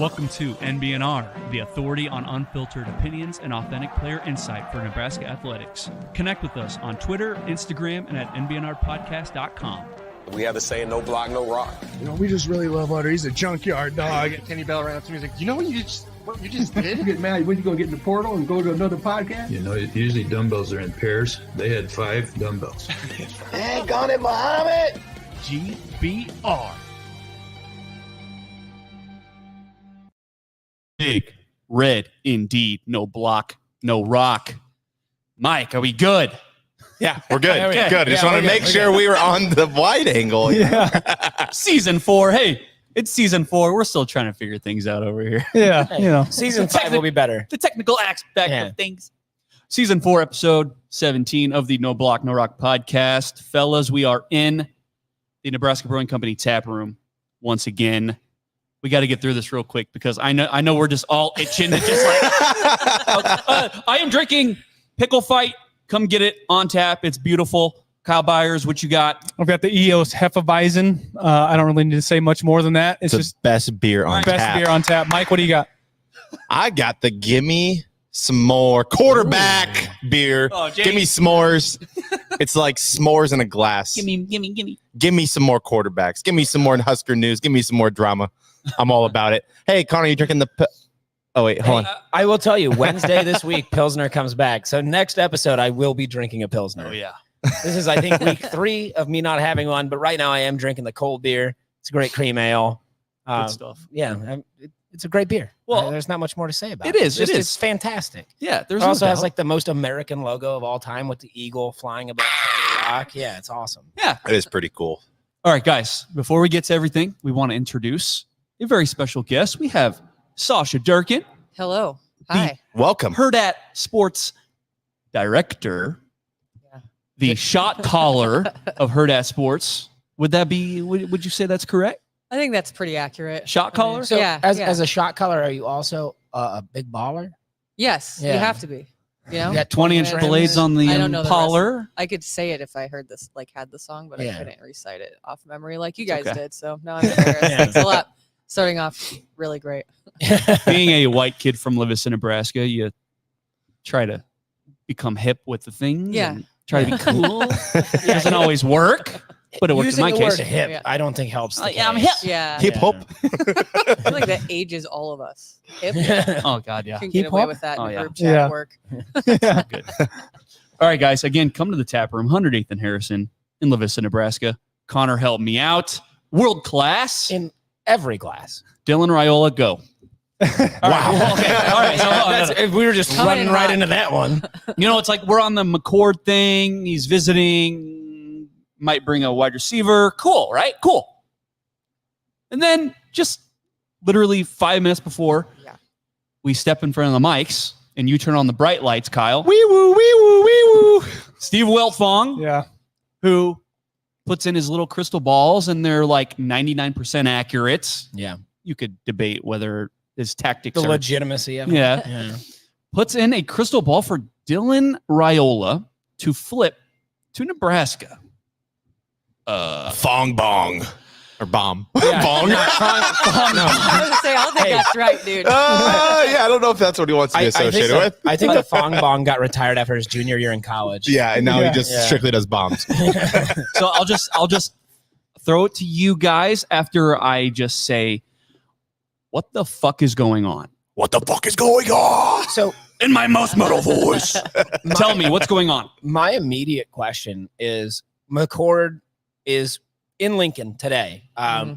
Welcome to NBNR, the authority on unfiltered opinions and authentic player insight for Nebraska athletics. Connect with us on Twitter, Instagram, and at nbnrpodcast.com. We have the saying, no block, no rock. You know, we just really love Otter. He's a junkyard dog. Kenny Bell ran up to me and was like, you know what you just did? You get mad when you go get in the portal and go to another podcast? You know, usually dumbbells are in pairs. They had 5 dumbbells. Dang on it, Muhammad! GBR. Big, red, indeed. No block, no rock. Mike, are we good? Yeah, we're good. Okay. Good. I just want to make sure we were on the wide angle. Yeah. Season 4. Hey, it's season 4. We're still trying to figure things out over here. Yeah, Hey, you know. Season 5 will be better. The technical aspect of things. Season 4, episode 17 of the No Block, No Rock podcast. Fellas, we are in the Nebraska Brewing Company tap room once again. We got to get through this real quick because I know we're just all itching to just like I am drinking Pickle Fight. Come get it on tap. It's beautiful. Kyle Byers, what you got? I've got the EOS Hefeweizen. I don't really need to say much more than that. It's just best beer on best tap. beer on tap. Mike, what do you got? I got the gimme some more quarterback beer. Oh, James. Gimme s'mores. It's like s'mores in a glass. Gimme. Give me some more quarterbacks. Give me some more Husker news. Give me some more drama. I'm all about it. Hey, Connor, you drinking the... Oh, wait, hold on. I will tell you, Wednesday this week, Pilsner comes back. So next episode, I will be drinking a Pilsner. Oh, yeah. This is, I think, week 3 of me not having one. But right now, I am drinking the cold beer. It's a great cream ale. Good stuff. Yeah, it's a great beer. Well, there's not much more to say about it it. is. It's fantastic. Yeah, there's It also no has doubt. like the most American logo of all time with the eagle flying above the rock. Yeah, it's awesome. Yeah. It is pretty cool. All right, guys, before we get to everything, we want to introduce a very special guest. We have Sausha Durkan, Hello. Hi. Welcome. Hurrdat Sports Director, Yeah. the shot caller of Hurrdat Sports. Would that be, would you say that's correct? I think that's pretty accurate. Shot caller? So Yeah, as a shot color, are you also a big baller? Yes, you Yeah. have to be. You know, You got 20-inch trims. blades on the I don't know the Impaler. I could say it if I heard this, like had the song, but Yeah. I couldn't recite it off memory like you guys okay. did. So now I'm embarrassed. Yeah. It's a lot. Starting off really great. Being a white kid from Lewiston, Nebraska, you try to become hip with the things. Yeah. And try to be cool. It doesn't always work, but it works Using in my the case. word hip, Yeah. I don't think helps. The I'm case. hip. Yeah. Hip hop. I feel like that ages all of us. Hip. Oh, God, yeah. Can get away Hip-hop? with that in Oh, a yeah. group chat Yeah. at work. Good. All right, guys. Again, come to the tap room, 108th and Harrison in Lewiston, Nebraska. Connor helped me out. World class. In every glass. Dylan Raiola, go. Wow. Okay. All right. So, If we were just Coming running in right hot. into that one. you know, it's like we're on the McCord thing. He's visiting. Might bring a wide receiver. Cool, right? Cool. And then just literally 5 minutes before we step in front of the mics and you turn on the bright lights, Kyle. Wee woo, wee woo, wee woo. Steve Weltfong, Yeah. who puts in his little crystal balls and they're like 99% accurate. Yeah. You could debate whether his tactics The are legitimacy of it. Yeah. Yeah. Puts in a crystal ball for Dylan Raiola to flip to Nebraska. Thong bong. Or bomb. Yeah. Bong. No. I was gonna say, I don't think Hey. that's right, dude. Yeah, I don't know if that's what he wants to be associated with. I think the Thong Bong got retired after his junior year in college. Yeah, and now Yeah. he just Yeah. strictly does bombs. So I'll just throw it to you guys after I just say, what the fuck is going on? What the fuck is going on? So In my most metal voice. Tell me what's going on. my immediate question is McCord is in Lincoln today.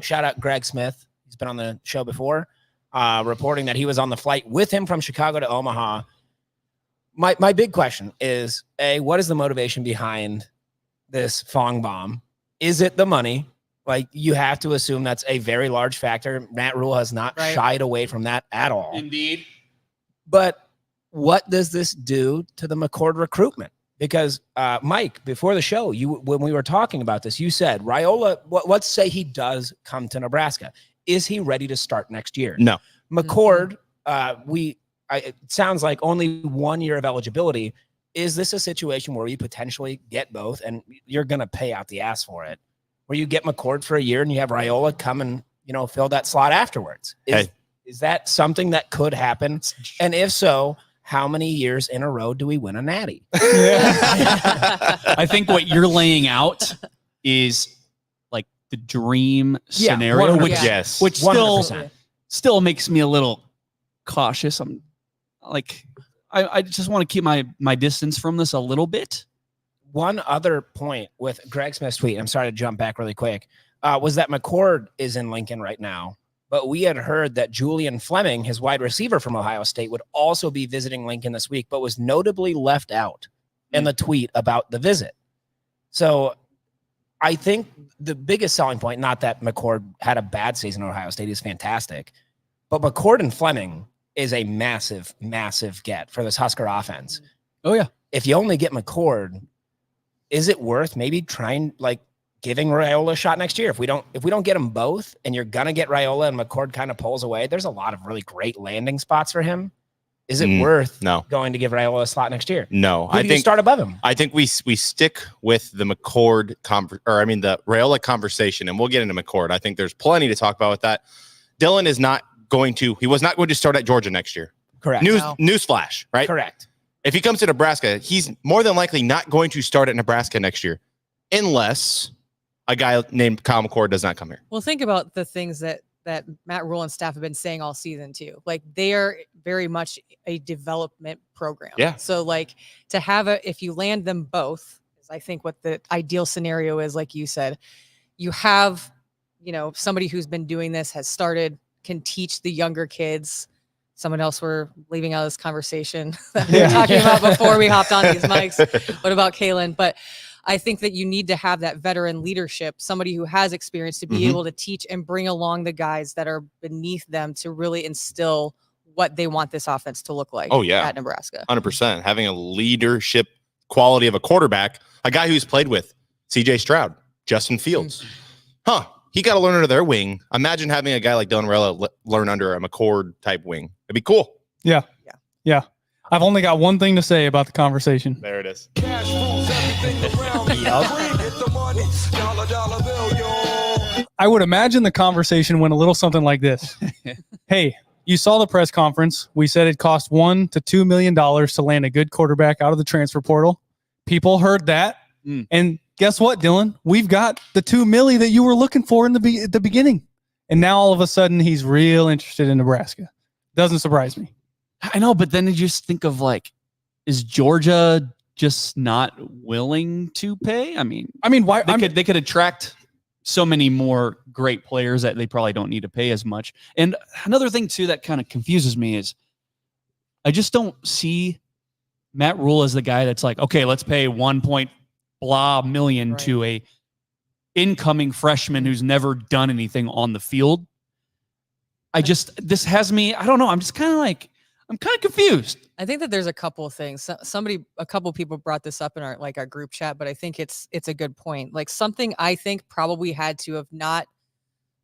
Shout out Greg Smith. He's been on the show before, reporting that he was on the flight with him from Chicago to Omaha. My big question is, what is the motivation behind this Fong bomb? Is it the money? Like, you have to assume that's a very large factor. Matt Rule has not Right. shied away from that at all. Indeed. But what does this do to the McCord recruitment? Because Mike, before the show, when we were talking about this, you said Raiola. Let's say he does come to Nebraska. Is he ready to start next year? No. McCord. It sounds like only 1 year of eligibility. Is this a situation where you potentially get both, and you're going to pay out the ass for it? Where you get McCord for a year and you have Raiola come and fill that slot afterwards? Is that something that could happen? And if so, how many years in a row do we win a natty? I think what you're laying out is like the dream scenario, 100%. which still makes me a little cautious. I'm like, I just want to keep my distance from this a little bit. One other point with Greg Smith's tweet, I'm sorry to jump back really quick, was that McCord is in Lincoln right now. But we had heard that Julian Fleming, his wide receiver from Ohio State, would also be visiting Lincoln this week, but was notably left out in the tweet about the visit. So I think the biggest selling point, not that McCord had a bad season at Ohio State, he's fantastic, but McCord and Fleming is a massive, massive get for this Husker offense. Oh, yeah. If you only get McCord, is it worth maybe trying, like, giving Raiola a shot next year? If we don't get them both, and you're gonna get Raiola and McCord kind of pulls away, there's a lot of really great landing spots for him. Is it worth going to give Raiola a slot next year? No, I think start above him. I think we stick with the McCord the Raiola conversation, and we'll get into McCord. I think there's plenty to talk about with that. Dylan is not going to. He was not going to start at Georgia next year. Correct. Newsflash, right? Correct. If he comes to Nebraska, he's more than likely not going to start at Nebraska next year, unless a guy named Kyle McCord does not come here. Well, think about the things that Matt Rule and staff have been saying all season too. Like, they are very much a development program. Yeah. So like, to have if you land them both, is I think what the ideal scenario is, like you said, you have, somebody who's been doing this, has started, can teach the younger kids. Someone else we're leaving out of this conversation that we were talking about before we hopped on these mics. What about Kalen? But I think that you need to have that veteran leadership, somebody who has experience to be able to teach and bring along the guys that are beneath them to really instill what they want this offense to look like at Nebraska. 100%. Having a leadership quality of a quarterback, a guy who's played with CJ Stroud, Justin Fields. He got to learn under their wing. Imagine having a guy like Dylan Raiola learn under a McCord type wing. It'd be cool. Yeah. I've only got one thing to say about the conversation. There it is. I would imagine the conversation went a little something like this. Hey, you saw the press conference. We said it cost $1 to $2 million to land a good quarterback out of the transfer portal. People heard that. And guess what, Dylan? We've got the $2 million that you were looking for at the beginning. And now all of a sudden he's real interested in Nebraska. Doesn't surprise me. I know, but then you just think of like, is Georgia just not willing to pay? I mean, why they could attract so many more great players that they probably don't need to pay as much. And another thing too that kind of confuses me is I just don't see Matt Rule as the guy that's like, okay, let's pay 1 million to a incoming freshman who's never done anything on the field. This has me, I don't know. I'm kind of confused. I think that there's a couple of things. A couple of people brought this up in our group chat, but I think it's a good point. Like, something I think probably had to have not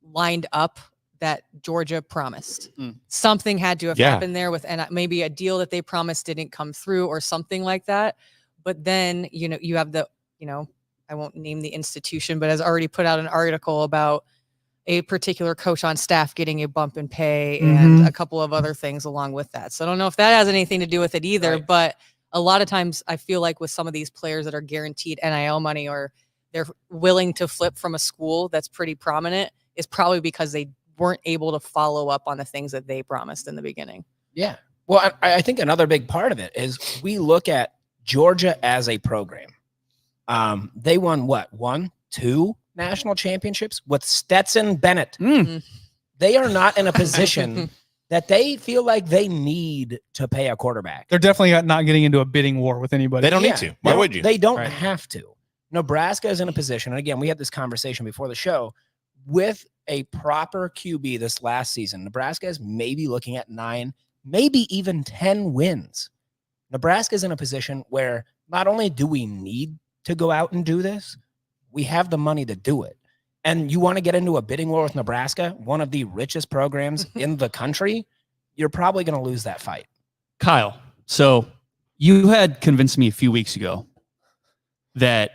lined up that Georgia promised. Something had to have happened there and maybe a deal that they promised didn't come through or something like that. But then, you have I won't name the institution, but has already put out an article about a particular coach on staff getting a bump in pay and a couple of other things along with that. So I don't know if that has anything to do with it either, but a lot of times I feel like with some of these players that are guaranteed NIL money or they're willing to flip from a school that's pretty prominent is probably because they weren't able to follow up on the things that they promised in the beginning. Yeah. Well, I think another big part of it is we look at Georgia as a program. They won 2 national championships with Stetson Bennett. They are not in a position that they feel like they need to pay a quarterback. They're definitely not getting into a bidding war with anybody. They don't need to. Why would you? They don't have to. Nebraska is in a position, and again, we had this conversation before the show, with a proper QB this last season. Nebraska is maybe looking at 9, maybe even 10 wins. Nebraska is in a position where not only do we need to go out and do this, we have the money to do it. And you want to get into a bidding war with Nebraska, one of the richest programs in the country, you're probably going to lose that fight. Kyle, so you had convinced me a few weeks ago that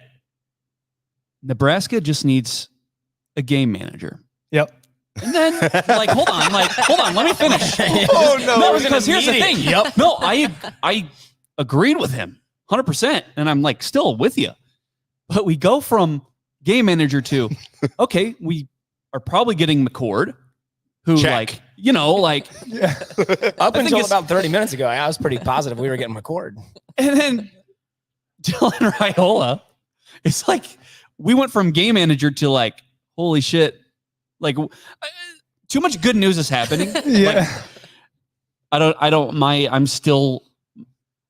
Nebraska just needs a game manager. Yep. And then, hold on, let me finish. Oh no! Because here's the thing. Yep. No, I agreed with him 100%, and I'm still with you. But we go from game manager to, okay, we are probably getting McCord, who Check. Up until about 30 minutes ago, I was pretty positive we were getting McCord. And then Dylan Raiola, it's we went from game manager to holy shit, too much good news is happening. Yeah.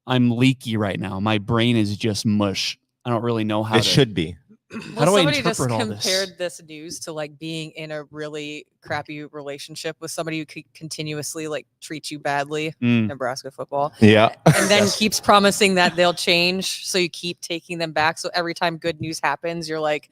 I'm leaky right now. My brain is just mush. I don't really know how It should be. How do I somebody just interpret all compared this news to being in a really crappy relationship with somebody who could continuously treat you badly. Nebraska football. Yeah. And then keeps promising that they'll change. So you keep taking them back. So every time good news happens, you're like,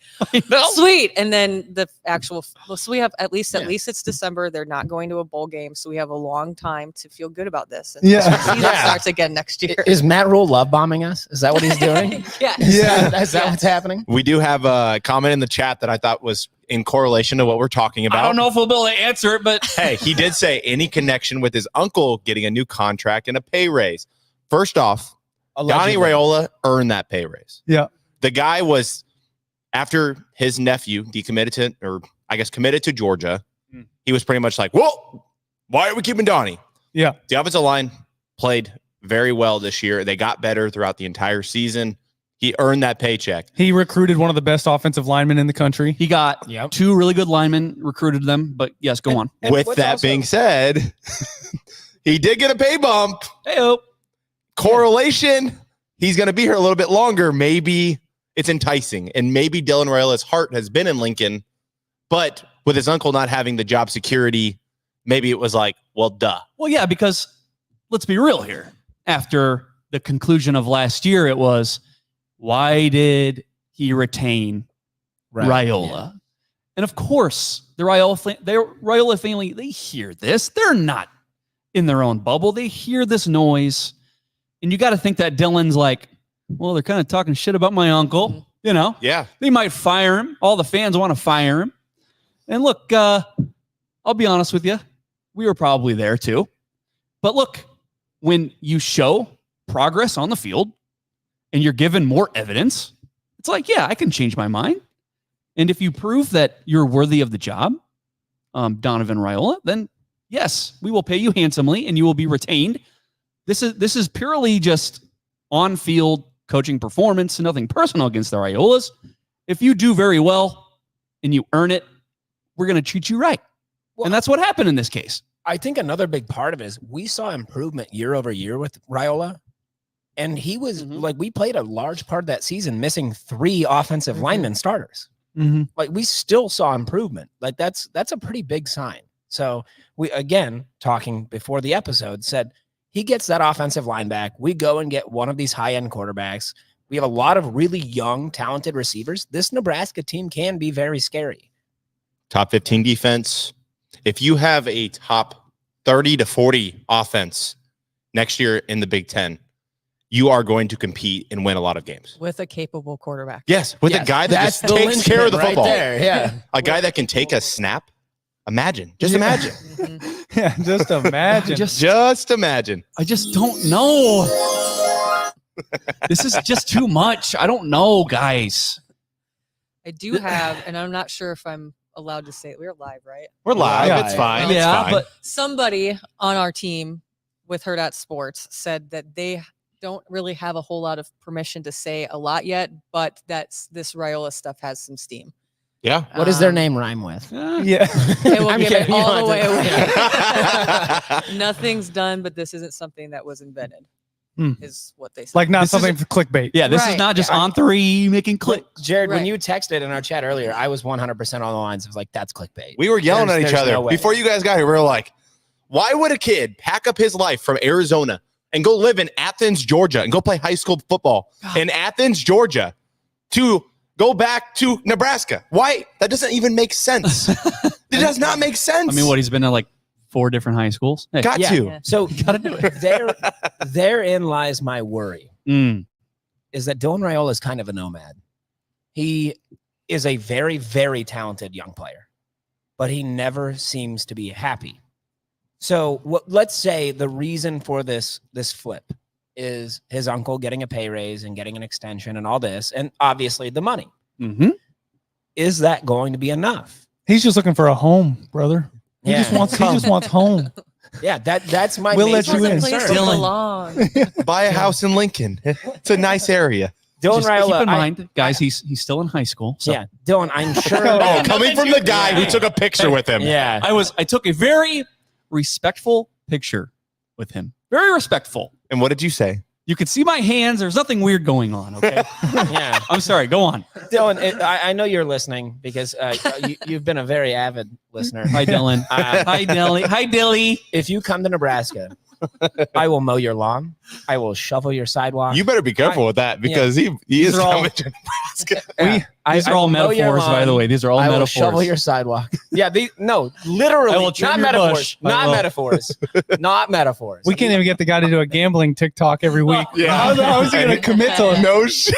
sweet. And then the actual, so we have at least it's December. They're not going to a bowl game. So we have a long time to feel good about this. And season starts again next year. Is Matt Rule love bombing us? Is that what he's doing? Yeah. Is that what's happening? We do have a comment in the chat that I thought was in correlation to what we're talking about. I don't know if we'll be able to answer it, but hey, he did say any connection with his uncle getting a new contract and a pay raise. First off, Donnie Raiola earned that pay raise. Yeah. The guy was, after his nephew committed to Georgia, he was pretty much like, whoa, why are we keeping Donnie? Yeah. The offensive line played very well this year. They got better throughout the entire season. He earned that paycheck. He recruited one of the best offensive linemen in the country. he got two really good linemen, recruited them. But yes, go on. With that being said, he did get a pay bump. Hey-o. Correlation. He's going to be here a little bit longer. Maybe it's enticing. And maybe Dylan Raiola's heart has been in Lincoln. But with his uncle not having the job security, maybe it was well, duh. Well, yeah, because let's be real here. After the conclusion of last year, it was, why did he retain Raiola? Yeah. And of course, the Raiola family, they hear this. They're not in their own bubble. They hear this noise. And you got to think that Dylan's well, they're kind of talking shit about my uncle. Yeah. They might fire him. All the fans want to fire him. And look, I'll be honest with you. We were probably there too. But look, when you show progress on the field, and you're given more evidence, it's yeah, I can change my mind. And if you prove that you're worthy of the job, Donovan Raiola, then yes, we will pay you handsomely and you will be retained. This is purely just on-field coaching performance, nothing personal against the Raiolas. If you do very well and you earn it, we're going to treat you right. Well, and that's what happened in this case. I think another big part of it is we saw improvement year over year with Raiola. And he was we played a large part of that season missing 3 offensive lineman starters. We still saw improvement. That's a pretty big sign. So we, again, talking before the episode, said he gets that offensive line back. We go and get one of these high-end quarterbacks. We have a lot of really young, talented receivers. This Nebraska team can be very scary. Top 15 defense. If you have a top 30 to 40 offense next year in the Big Ten, you are going to compete and win a lot of games. With a capable quarterback. Yes, with a guy that just takes care of the football. Right there, yeah. A guy that can take a snap. Imagine. Just imagine. Yeah, just imagine. Just imagine. I just don't know. This is just too much. I don't know, guys. I do have, and I'm not sure if I'm allowed to say it. We're live, right? We're live. It's fine. Yeah, it's fine. but somebody on our team with Hurrdat Sports said that they don't really have a whole lot of permission to say a lot yet, but that's this Raiola stuff has some steam. Yeah. What does their name rhyme with? Yeah. They will give it all the way away. Nothing's done, but this isn't something that was invented, is what they said. Not something for clickbait. Yeah, this is not just on 3 making clicks. Jared, when you texted in our chat earlier, I was 100% on the lines. I was like, that's clickbait. We were yelling at each other. No before you guys got here, we were like, why would a kid pack up his life from Arizona and go live in Athens, Georgia, and go play high school football in Athens, Georgia, to go back to Nebraska? Why? That doesn't even make sense. It does not make sense. I mean, what, he's been to 4 different high schools? Hey, got to. Yeah. So you gotta do it. Therein lies my worry. Is that Dylan Raiola is kind of a nomad. He is a very, very talented young player. but he never seems to be happy. So let's say the reason for this flip is his uncle getting a pay raise and getting an extension and all this, and obviously the money. Mm-hmm. Is that going to be enough? He's just looking for a home, brother. He Yeah. just wants home. Yeah, that's my We'll let major you in. concern. Place to belong. Buy a house in Lincoln. It's a nice area. Dylan Just Raiola, keep in mind, guys, he's still in high school. So. Yeah, Dylan, I'm sure. Oh, coming from the guy who took a picture with him. Yeah. I took a very respectful picture with him. Very respectful. And what did you say? You could see my hands. There's nothing weird going on. Okay. Yeah. I'm sorry. Go on. Dylan, I know you're listening because you've been a very avid listener. Hi, Dylan. Hi, Dilly. Hi, Dilly. If you come to Nebraska, I will mow your lawn. I will shovel your sidewalk. You better be careful with that because he is These are all- coming to Nebraska. These I are all will mow your metaphors, by the lawn. way. These are all I will metaphors. shovel your sidewalk. Yeah, no, literally, I will trim not your metaphors. bush. I Not will. metaphors. Not metaphors. We can't even get the guy to do a gambling TikTok every week. Yeah. How is he going to commit to it? No shit.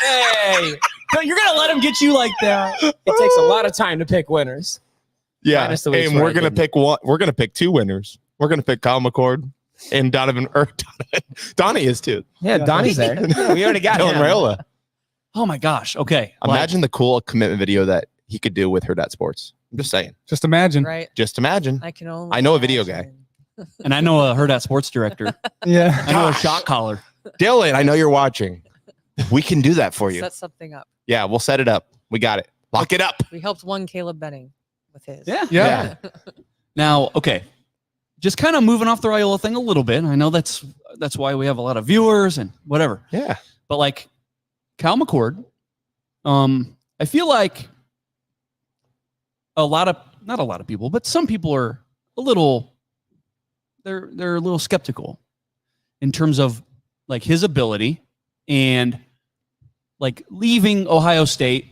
Hey, No, you're gonna let him get you like that. it takes a lot of time to pick winners. Yeah. Minus the weeks And where we're I gonna didn't. pick one. We're gonna pick two winners. We're gonna pick Kyle McCord and Donnie is too. Yeah, Donnie's there. Yeah, we already got Dylan him. Raiola. Oh my gosh. Okay. Imagine the cool commitment video that he could do with Hurrdat Sports. I'm just saying. Just imagine. Right. Just imagine. I can only. I know a video guy. imagine. And I know a Hurrdat sports director. Yeah. I know a Gosh. shot caller. Dylan, I know you're watching. We can do that for you. Set something up. Yeah, we'll set it up. We got it. Lock it up. We helped one Caleb Benning with his. Yeah. Now, okay. Just kind of moving off the Raiola thing a little bit. I know that's why we have a lot of viewers and whatever. Yeah. But like Cal McCord, I feel like not a lot of people, but some people are a little they're a little skeptical in terms of like his ability and like leaving Ohio State.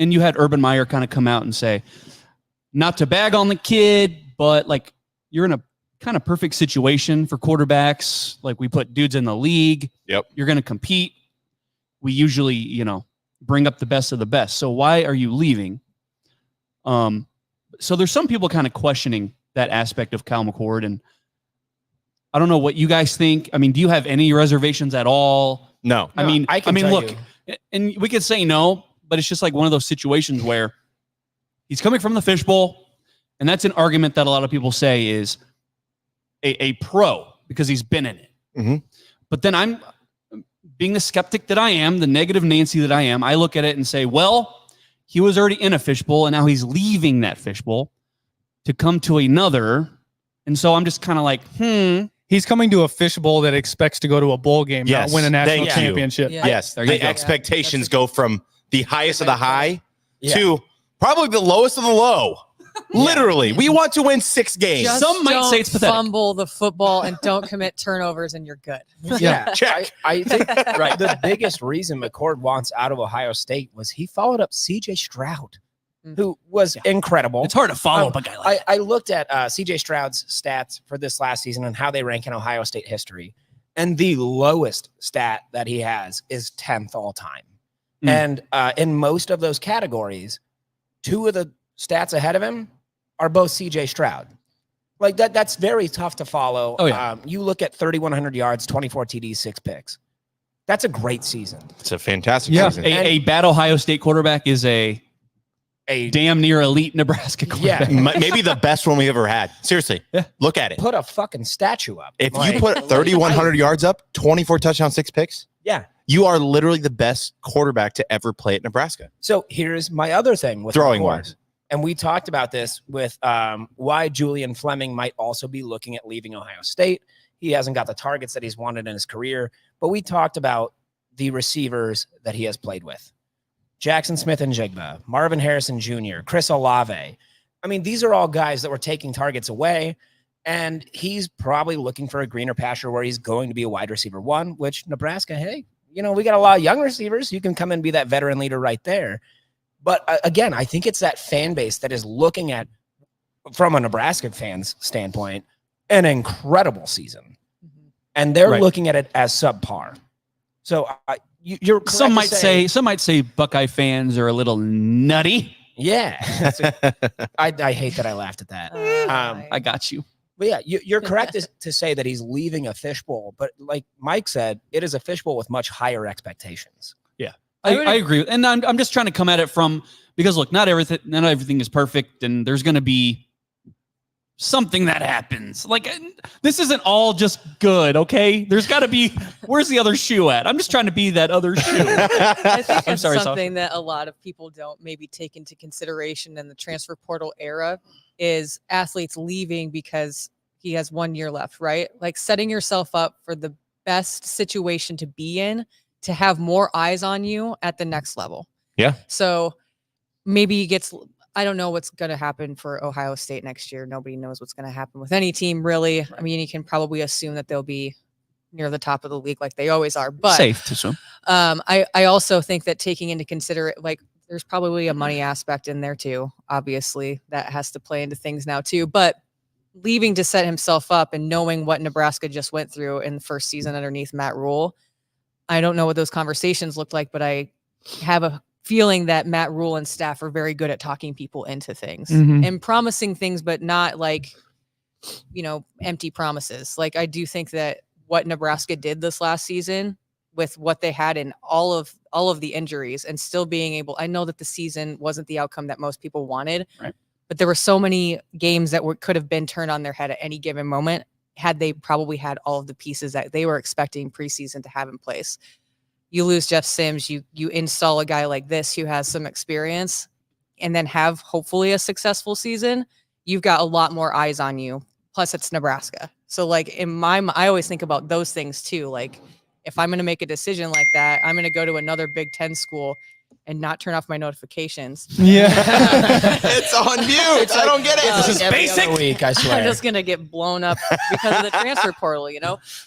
And you had Urban Meyer kind of come out and say, not to bag on the kid, but like you're in a kind of perfect situation for quarterbacks. Like we put dudes in the league. Yep. You're going to compete. We usually, bring up the best of the best. So why are you leaving? So there's some people kind of questioning that aspect of Cal McCord. And I don't know what you guys think. I mean, do you have any reservations at all? No. I mean, I can tell look, you. and we could say no, but it's just like one of those situations where he's coming from the fishbowl, and that's an argument that a lot of people say is a pro because he's been in it. Mhm. But then I'm being the skeptic that I am, the negative Nancy that I am. I look at it and say, well, he was already in a fishbowl, and now he's leaving that fishbowl to come to another. And so I'm just kind of like, He's coming to a fishbowl that expects to go to a bowl game, Yes. not win a national Thank you. championship. Yeah. Yes. There you The go. expectations go from the highest of the high Yeah. to probably the lowest of the low. Literally. We want to win 6 games. Just Some might don't say it's pathetic. fumble the football and don't commit turnovers, and you're good. Yeah, Check. I think the biggest reason McCord wants out of Ohio State was he followed up CJ Stroud, who was incredible. it's hard to follow up a guy like that. I looked at CJ Stroud's stats for this last season and how they rank in Ohio State history. And the lowest stat that he has is 10th all time. Mm. And in most of those categories, 2 of the stats ahead of him are both CJ Stroud. Like that's very tough to follow. Oh, yeah. You look at 3,100 yards, 24 TDs, 6 picks. That's a great season. It's a fantastic Yeah. season. A bad Ohio State quarterback is a damn near elite Nebraska quarterback. Maybe the best one we ever had. Seriously. Yeah. Look at it. Put a fucking statue up. If Like, you put 3,100 yards up, 24 touchdowns, 6 picks, yeah. you are literally the best quarterback to ever play at Nebraska. So here's my other thing with Throwing McCord. wise. And we talked about this with why Julian Fleming might also be looking at leaving Ohio State. He hasn't got the targets that he's wanted in his career, but we talked about the receivers that he has played with. Jackson Smith and Jigba, Marvin Harrison Jr., Chris Olave. I mean, these are all guys that were taking targets away, and he's probably looking for a greener pasture where he's going to be a wide receiver 1, which Nebraska, hey, we got a lot of young receivers. You can come and be that veteran leader right there. But again, I think it's that fan base that is looking at, from a Nebraska fan's standpoint, an incredible season. And they're looking at it as subpar. So you're correct Some to might say Buckeye fans are a little nutty. Yeah. I hate that I laughed at that. I got you. But yeah, you're correct to say that he's leaving a fishbowl. But like Mike said, it is a fishbowl with much higher expectations. Yeah, I agree. And I'm just trying to come at it from, because look, not everything is perfect, and there's going to be something that happens. Like, this isn't all just good, okay? There's got to be, where's the other shoe at? I'm just trying to be that other shoe. I think that's sorry, something that a lot of people don't maybe take into consideration in the transfer portal era is athletes leaving because he has 1 year left, right? Like setting yourself up for the best situation to be in, to have more eyes on you at the next level. Yeah. So maybe he gets, I don't know what's going to happen for Ohio State next year. Nobody knows what's going to happen with any team, really. I mean, you can probably assume that they'll be near the top of the league like they always are. But safe to assume. I also think that taking into consideration, like, there's probably a money aspect in there too. Obviously, that has to play into things now too. But leaving to set himself up and knowing what Nebraska just went through in the first season underneath Matt Rule, I don't know what those conversations looked like, but I have a feeling that Matt Rule and staff are very good at talking people into things and promising things, but not like, empty promises. Like, I do think that what Nebraska did this last season with what they had in all of the injuries and still being able, I know that the season wasn't the outcome that most people wanted, right, but there were so many games that could have been turned on their head at any given moment had they probably had all of the pieces that they were expecting preseason to have in place. You lose Jeff Sims, you install a guy like this who has some experience and then have hopefully a successful season. You've got a lot more eyes on you. Plus it's Nebraska. So like I always think about those things too. Like if I'm going to make a decision like that, I'm going to go to another Big Ten school and not turn off my notifications. Yeah. It's on mute. I don't get it. This is basic. Week, I swear. I'm just going to get blown up because of the transfer portal,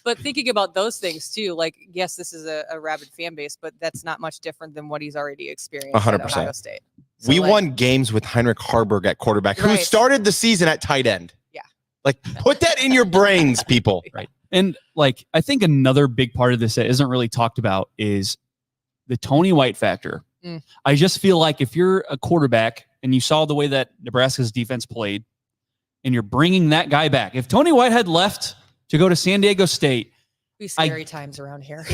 But thinking about those things too, like, yes, this is a rabid fan base, but that's not much different than what he's already experienced 100%. at Ohio State. So we won games with Heinrich Harburg at quarterback, who Right. started the season at tight end. Yeah. Like, put that in your brains, people. Right. And like, I think another big part of this that isn't really talked about is the Tony White factor. I just feel like if you're a quarterback and you saw the way that Nebraska's defense played and you're bringing that guy back, if Tony White had left to go to San Diego State, be scary times around here.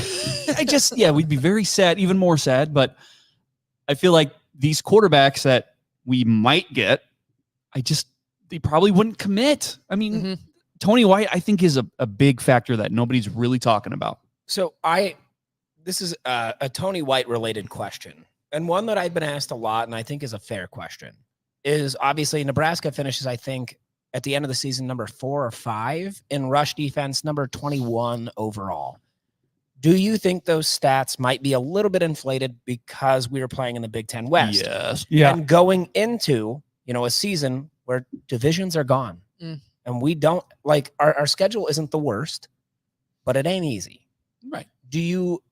we'd be very sad, even more sad. But I feel like these quarterbacks that we might get, they probably wouldn't commit. I mean, Tony White, I think, is a big factor that nobody's really talking about. So this is a Tony White related question, and one that I've been asked a lot, and I think is a fair question, is obviously Nebraska finishes, I think, at the end of the season, number 4 or 5 in rush defense, number 21 overall. Do you think those stats might be a little bit inflated because we were playing in the Big Ten West? Yes. Yeah. And going into, a season where divisions are gone and we don't like our schedule isn't the worst, but it ain't easy. Right. Do you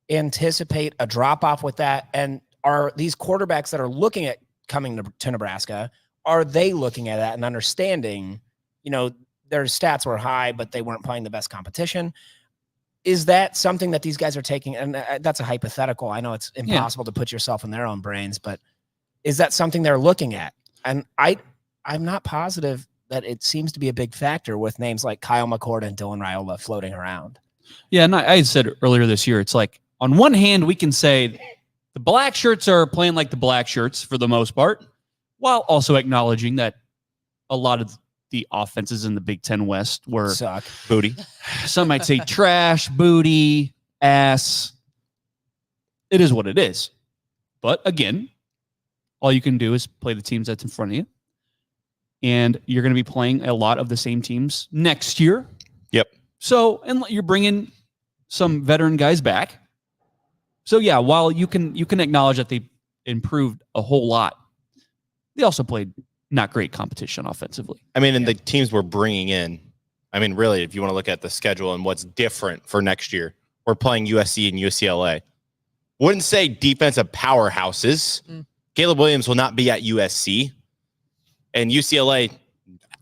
anticipate a drop off with that? And are these quarterbacks that are looking at coming to Nebraska, are they looking at that and understanding, their stats were high, but they weren't playing the best competition? Is that something that these guys are taking? And that's a hypothetical. I know it's impossible to put yourself in their own brains, but is that something they're looking at? And I'm not positive that it seems to be a big factor with names like Kyle McCord and Dylan Raiola floating around. Yeah, and I had said earlier this year, it's like, on one hand, we can say the black shirts are playing like the black shirts for the most part, while also acknowledging that a lot of the offenses in the Big Ten West were suck. Booty. Some might say trash, booty, ass. It is what it is. But again, all you can do is play the teams that's in front of you. And you're going to be playing a lot of the same teams next year. Yep. So, and you're bringing some veteran guys back. So yeah, while you can acknowledge that they improved a whole lot, they also played not great competition offensively. I mean, and the teams we're bringing in, I mean, really, if you want to look at the schedule and what's different for next year, we're playing USC and UCLA. Wouldn't say defensive powerhouses. Caleb Williams will not be at USC. And UCLA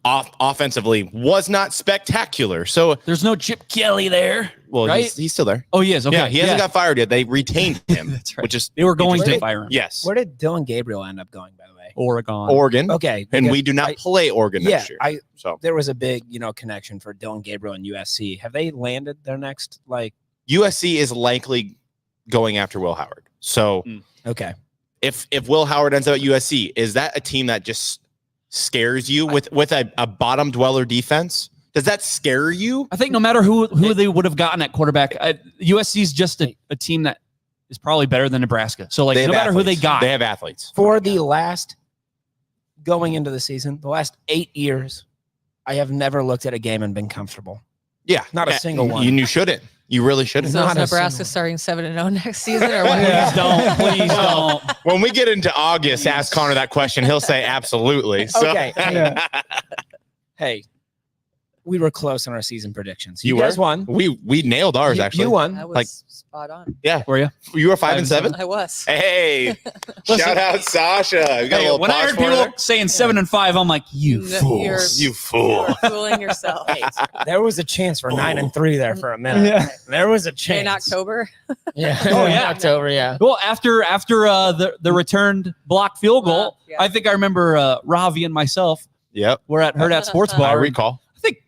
offensively was not spectacular. So there's no Chip Kelly there. Well, right? he's still there. Oh, he is. Okay. Yeah, he hasn't got fired yet. They retained him. That's right. Which is they were going to fire him. Yes. Where did Dylan Gabriel end up going, by the way? Oregon. Okay. And because we do not play Oregon Yeah, next year. So there was a big, connection for Dylan Gabriel and USC. Have they landed their next USC is likely going after Will Howard. So Okay. if Will Howard ends up at USC, is that a team that just scares you with a bottom dweller defense? Does that scare you? I think no matter who they would have gotten at quarterback, USC is just a team that is probably better than Nebraska. So no matter who they got, they have athletes. For the going into the season, the last 8 years, I have never looked at a game and been comfortable. Yeah. Not a single one. You shouldn't. You really shouldn't. So is Nebraska starting 7-0 next season, or what? Please don't. When we get into August, ask Connor that question. He'll say absolutely. So. Okay. Hey, we were close on our season predictions. You guys were? won. We nailed ours, actually. You won. I was spot on. Yeah. Were you? You were 5 and 7? I was. Hey, shout out Sasha. We got a little When I heard pause for her. people saying 7 and 5, I'm like, you fools. You fool. You're fooling yourself. There was a chance for 9 and 3 there for a minute. Yeah. There was a chance. In October. Yeah. Oh, yeah. October. Yeah. Well, after the returned block field goal, Yeah. I think I remember Ravi and myself Yep. were at Hurrdat Sports I Bar. recall. I think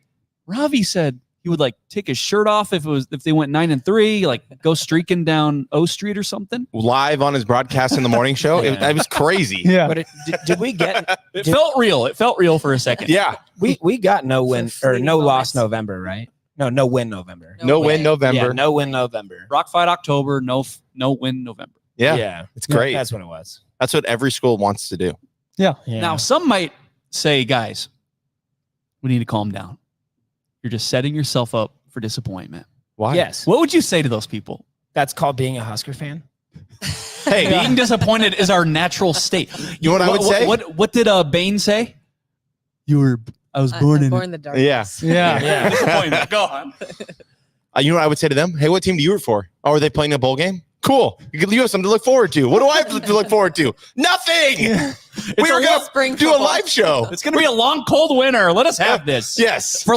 Ravi said he would take his shirt off if they went 9 and 3, go streaking down O Street or something. Live on his broadcast in the morning show. It was crazy. Yeah. But did we get? It felt real. It felt real for a second. Yeah. We got no win or fleeting no loss moment. November, right? No win November. No win November. Yeah, no win November. Rock fight October, no win November. Yeah. It's great. That's what it was. That's what every school wants to do. Yeah. Now, some might say, guys, we need to calm down. You're just setting yourself up for disappointment. Why? Yes, What would you say to those people? that's called being a Husker fan. Hey, being disappointed is our natural state. You know what I would say? What did Bain say? I was born in the darkness. Yeah. Yeah. disappointment. Go on. You know what I would say to them? Hey, what team do you root for? Oh, are they playing a bowl game? Cool. You have something to look forward to. What do I have to look forward to? Nothing. We were going to do a live show. It's going to be a long, cold winter. Let us have this. Yes. For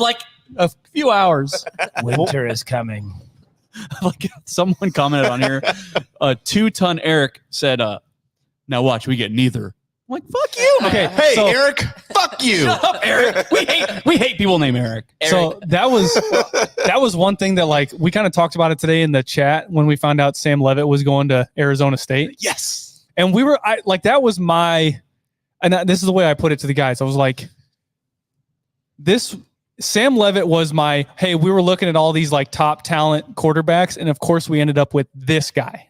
a few hours. Winter is coming. Someone commented on here. 2-ton Eric said, now watch, we get neither. I'm like, fuck you. Okay. Hey, so, Eric, fuck you. Shut up, Eric. We hate people named Eric. So that was one thing that we kind of talked about it today in the chat when we found out Sam Levitt was going to Arizona State. Yes. And that was my, and this is the way I put it to the guys. I was like, Sam Levitt was my, hey, we were looking at all these top talent quarterbacks. And of course we ended up with this guy.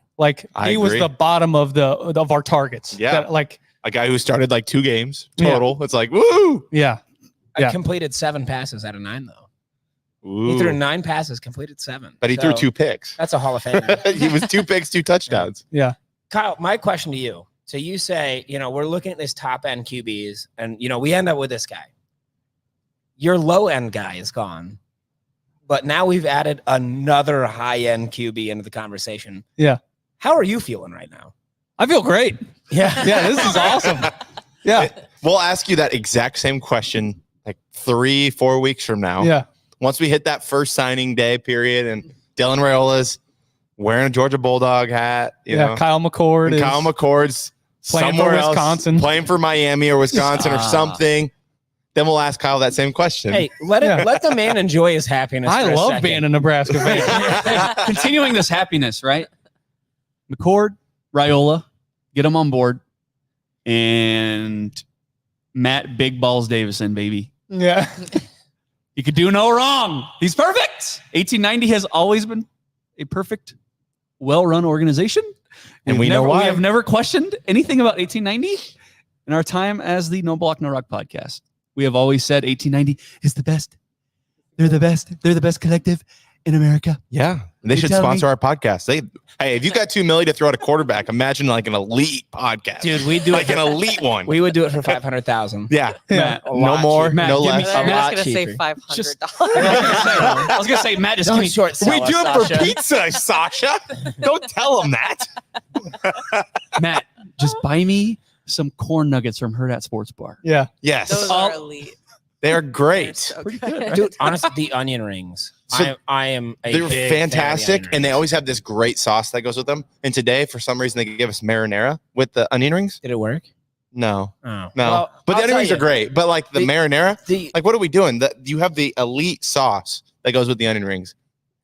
He was the bottom of our targets. Yeah. A guy who started 2 games total. Yeah. It's woo. Yeah. I completed 7 passes out of 9 though. Ooh. He threw 9 passes, completed 7. But he threw 2 picks. That's a Hall of Famer. He was 2 picks, 2 touchdowns. Yeah. Kyle, my question to you. So you say, we're looking at this top end QBs and, we end up with this guy. Your low end guy is gone, but now we've added another high end QB into the conversation. Yeah. How are you feeling right now? I feel great. Yeah. Yeah. This is awesome. Yeah. We'll ask you that exact same question 3-4 weeks from now. Yeah. Once we hit that first signing day period and Dylan Raiola's wearing a Georgia Bulldog hat, you know, Kyle McCord. Kyle McCord's playing somewhere for Wisconsin. else, playing for Miami or Wisconsin or something. Then we'll ask Kyle that same question. Hey, let the man enjoy his happiness. I love being a Nebraska fan. Continuing this happiness, right? McCord, Raiola, get them on board, and Matt Big Balls Davison, baby. Yeah. You could do no wrong. He's perfect. 1890 has always been a perfect, well-run organization. And we know why. We have never questioned anything about 1890 in our time as the No Block, No Rock podcast. We have always said 1890 is the best. They're the best. They're the best collective in America. Yeah. They should sponsor our podcast. Hey, if you got $2 million to throw at a quarterback, imagine an elite podcast. Dude, we do an elite one. We would do it for $500,000. Yeah. Matt, no more, Matt, no give less. me- I was lot going to say cheaper. $500. I was going to say, Matt, just give Don't me short sell We us, do it for Sasha. pizza, Sasha. Don't tell him that. Matt, just buy me some corn nuggets from Hurrdat Sports Bar. Yeah. Yes. Those are elite. They are great. So Pretty good. good. Dude, honestly, the onion rings. So I am a They're big fantastic, fan of the and they onion always have this great sauce that goes with them. And today, for some reason, they give us marinara with the onion rings. rings. Did it work? No. Oh. No. Well, but I'll the onion tell rings you, are great. But like the marinara, like what are we doing? You have the elite sauce that goes with the onion rings.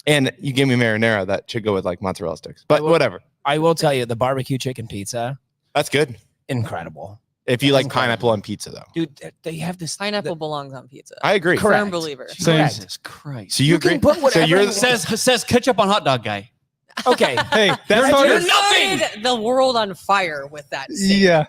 And you give me marinara, that should go with like mozzarella sticks. But whatever. I will tell you, the barbecue chicken pizza. That's good. Incredible. If you like pineapple on pizza, though. Dude, they have this. Pineapple belongs on pizza. I agree. Correct. Firm believer. Jesus Christ. So you agree? can put whatever so you're you says ketchup on hot dog guy. Okay. Hey, that's You're hard. nothing. The world on fire with that. statement. Yeah.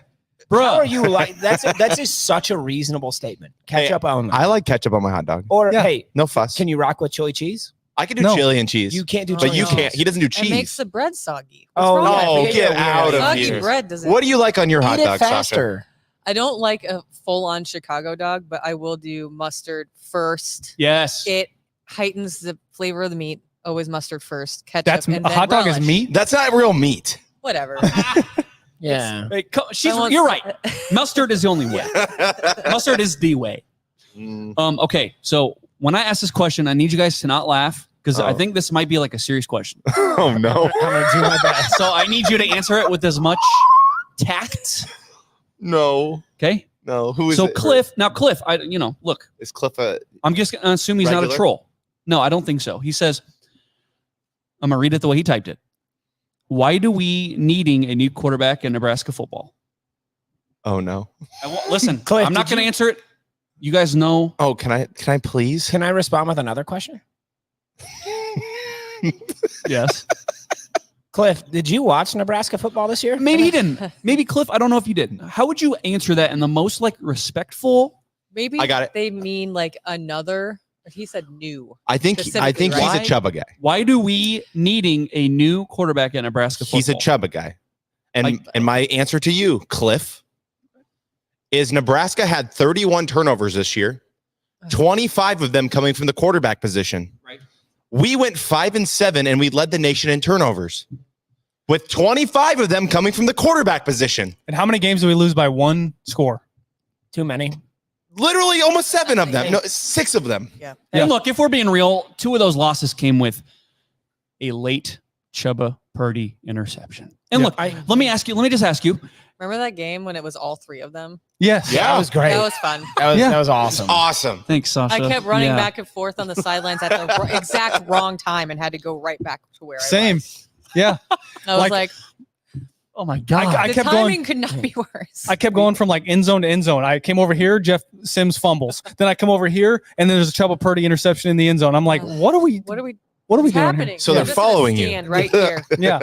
Bro, how are you like that's just such a reasonable statement. Ketchup on. I like ketchup on my hot dog. Or hey, no fuss. Can you rock with chili cheese? I can do chili and cheese. You can't do but chili you and can't. cheese. He doesn't do It cheese. makes the bread soggy. Oh, get out of Soggy here. bread doesn't. What do you like on your hot Eat it dog, faster. I don't like a full-on Chicago dog, but I will do mustard first. Yes. It heightens the flavor of the meat. Always mustard first. Ketchup. That's and a then hot dog relish. is meat. That's not real meat. Whatever. Yeah. Hey, I want- you're right. Mustard is the only way. Mustard is the way. Okay, so when I ask this question, I need you guys to not laugh because I think this might be like a serious question. Oh no. I'm gonna do my best. So I need you to answer it with as much tact. No. Okay. No. Who is So it? Cliff, look, Is Cliff a I'm just gonna assume he's not a regular? troll. No, I don't think so. He says, I'm gonna read it the way he typed it. Why do we needing a new quarterback in Nebraska football? Oh no. Listen, Cliff, I'm not did gonna you- answer it. You guys know. Oh, can I please? Can I respond with another question? Yes. Cliff, did you watch Nebraska football this year? Maybe he didn't. Maybe Cliff, I don't know if you did. How would you answer that in the most like respectful? Maybe I got it. they mean like another. But he said new. I think Specifically, he's right? a Chubba guy. Why do we needing a new quarterback in Nebraska football? He's a Chubba guy. And my answer to you, Cliff, is Nebraska had 31 turnovers this year, 25 of them coming from the quarterback position. Right. We went 5-7 and we led the nation in turnovers, with 25 of them coming from the quarterback position. And how many games do we lose by one score? Too many. Literally almost 7 of them. No, 6 of them. Yeah. And look, if we're being real, 2 of those losses came with a late Chubba Purdy interception. And look, let me just ask you. Remember that game when it was all 3 of them? Yes. Yeah, that was great. That was fun. That was awesome. Awesome. Thanks, Sasha. I kept running Yeah. back and forth on the sidelines at the exact wrong time and had to go right back to where I Same. was. Yeah. I was like, oh my God. I the kept timing going. could not be worse. I kept going from like end zone to end zone. I came over here, Jeff Sims fumbles. Then I come over here, and then there's a Chubba Purdy interception in the end zone. I'm like, what are we What doing happening? here? So We're they're just gonna following you. stand right here. Yeah.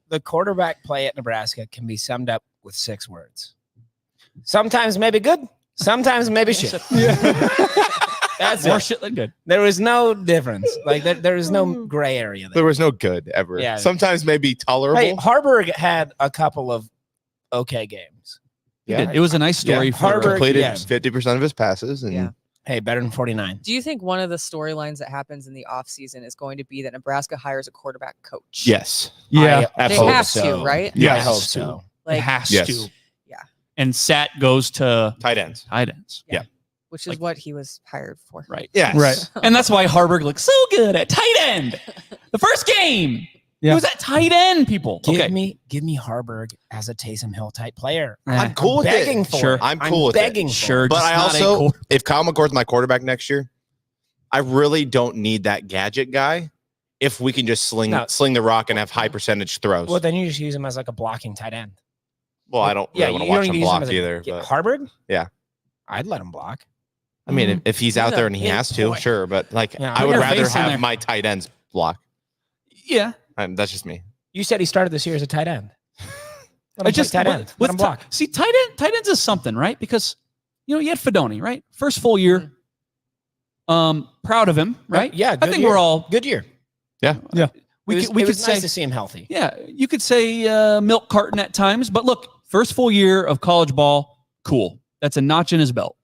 The quarterback play at Nebraska can be summed up with 6 words. Sometimes maybe good, sometimes maybe shit. That's More it. shit than good. There was no difference. Like there is no gray area there. There was no good ever. Yeah. Sometimes maybe tolerable. Hey, Harburg had a couple of okay games. Yeah. It was a nice story. Yeah. For Harvard- completed yeah. 50% of his passes. And Yeah. Hey, better than 49. Do you think one of the storylines that happens in the offseason is going to be that Nebraska hires a quarterback coach? yes. Yeah. They Absolutely. have so. to, right? Yeah. I Yes. hope so. it Like, has Yes. to. Yeah. And Sat goes to Tight ends. tight ends. which is what he was hired for. Right. Yes. Right. And that's why Harburg looks so good at tight end. The first game. Yeah. He was at tight end, people. Give me Harburg as a Taysom Hill type player. I'm cool with begging it. for Sure. it. I'm cool with it. begging for Sure. it. But just I not a also, quarter- if Kyle McCord's my quarterback next year, I really don't need that gadget guy if we can just sling the rock and have high percentage throws. Well, then you just use him as like a blocking tight end. Well, I don't really want to watch him block either. But Harburg? Yeah. I'd let him block. I mean, if he's out a there and he big has to, boy. sure. But like, Yeah. I Put would your rather face in there. have my tight ends block. Yeah. That's just me. You said he started this year as a tight end. Let him I just play tight end. Let him block. See, tight ends is something, right? Because you had Fedoni, right? First full year. Proud of him, right? Yeah, I good think year. we're all Good year. Yeah. we it could was say nice to see him healthy. yeah, you could say milk carton at times, but look, first full year of college ball, cool. That's a notch in his belt.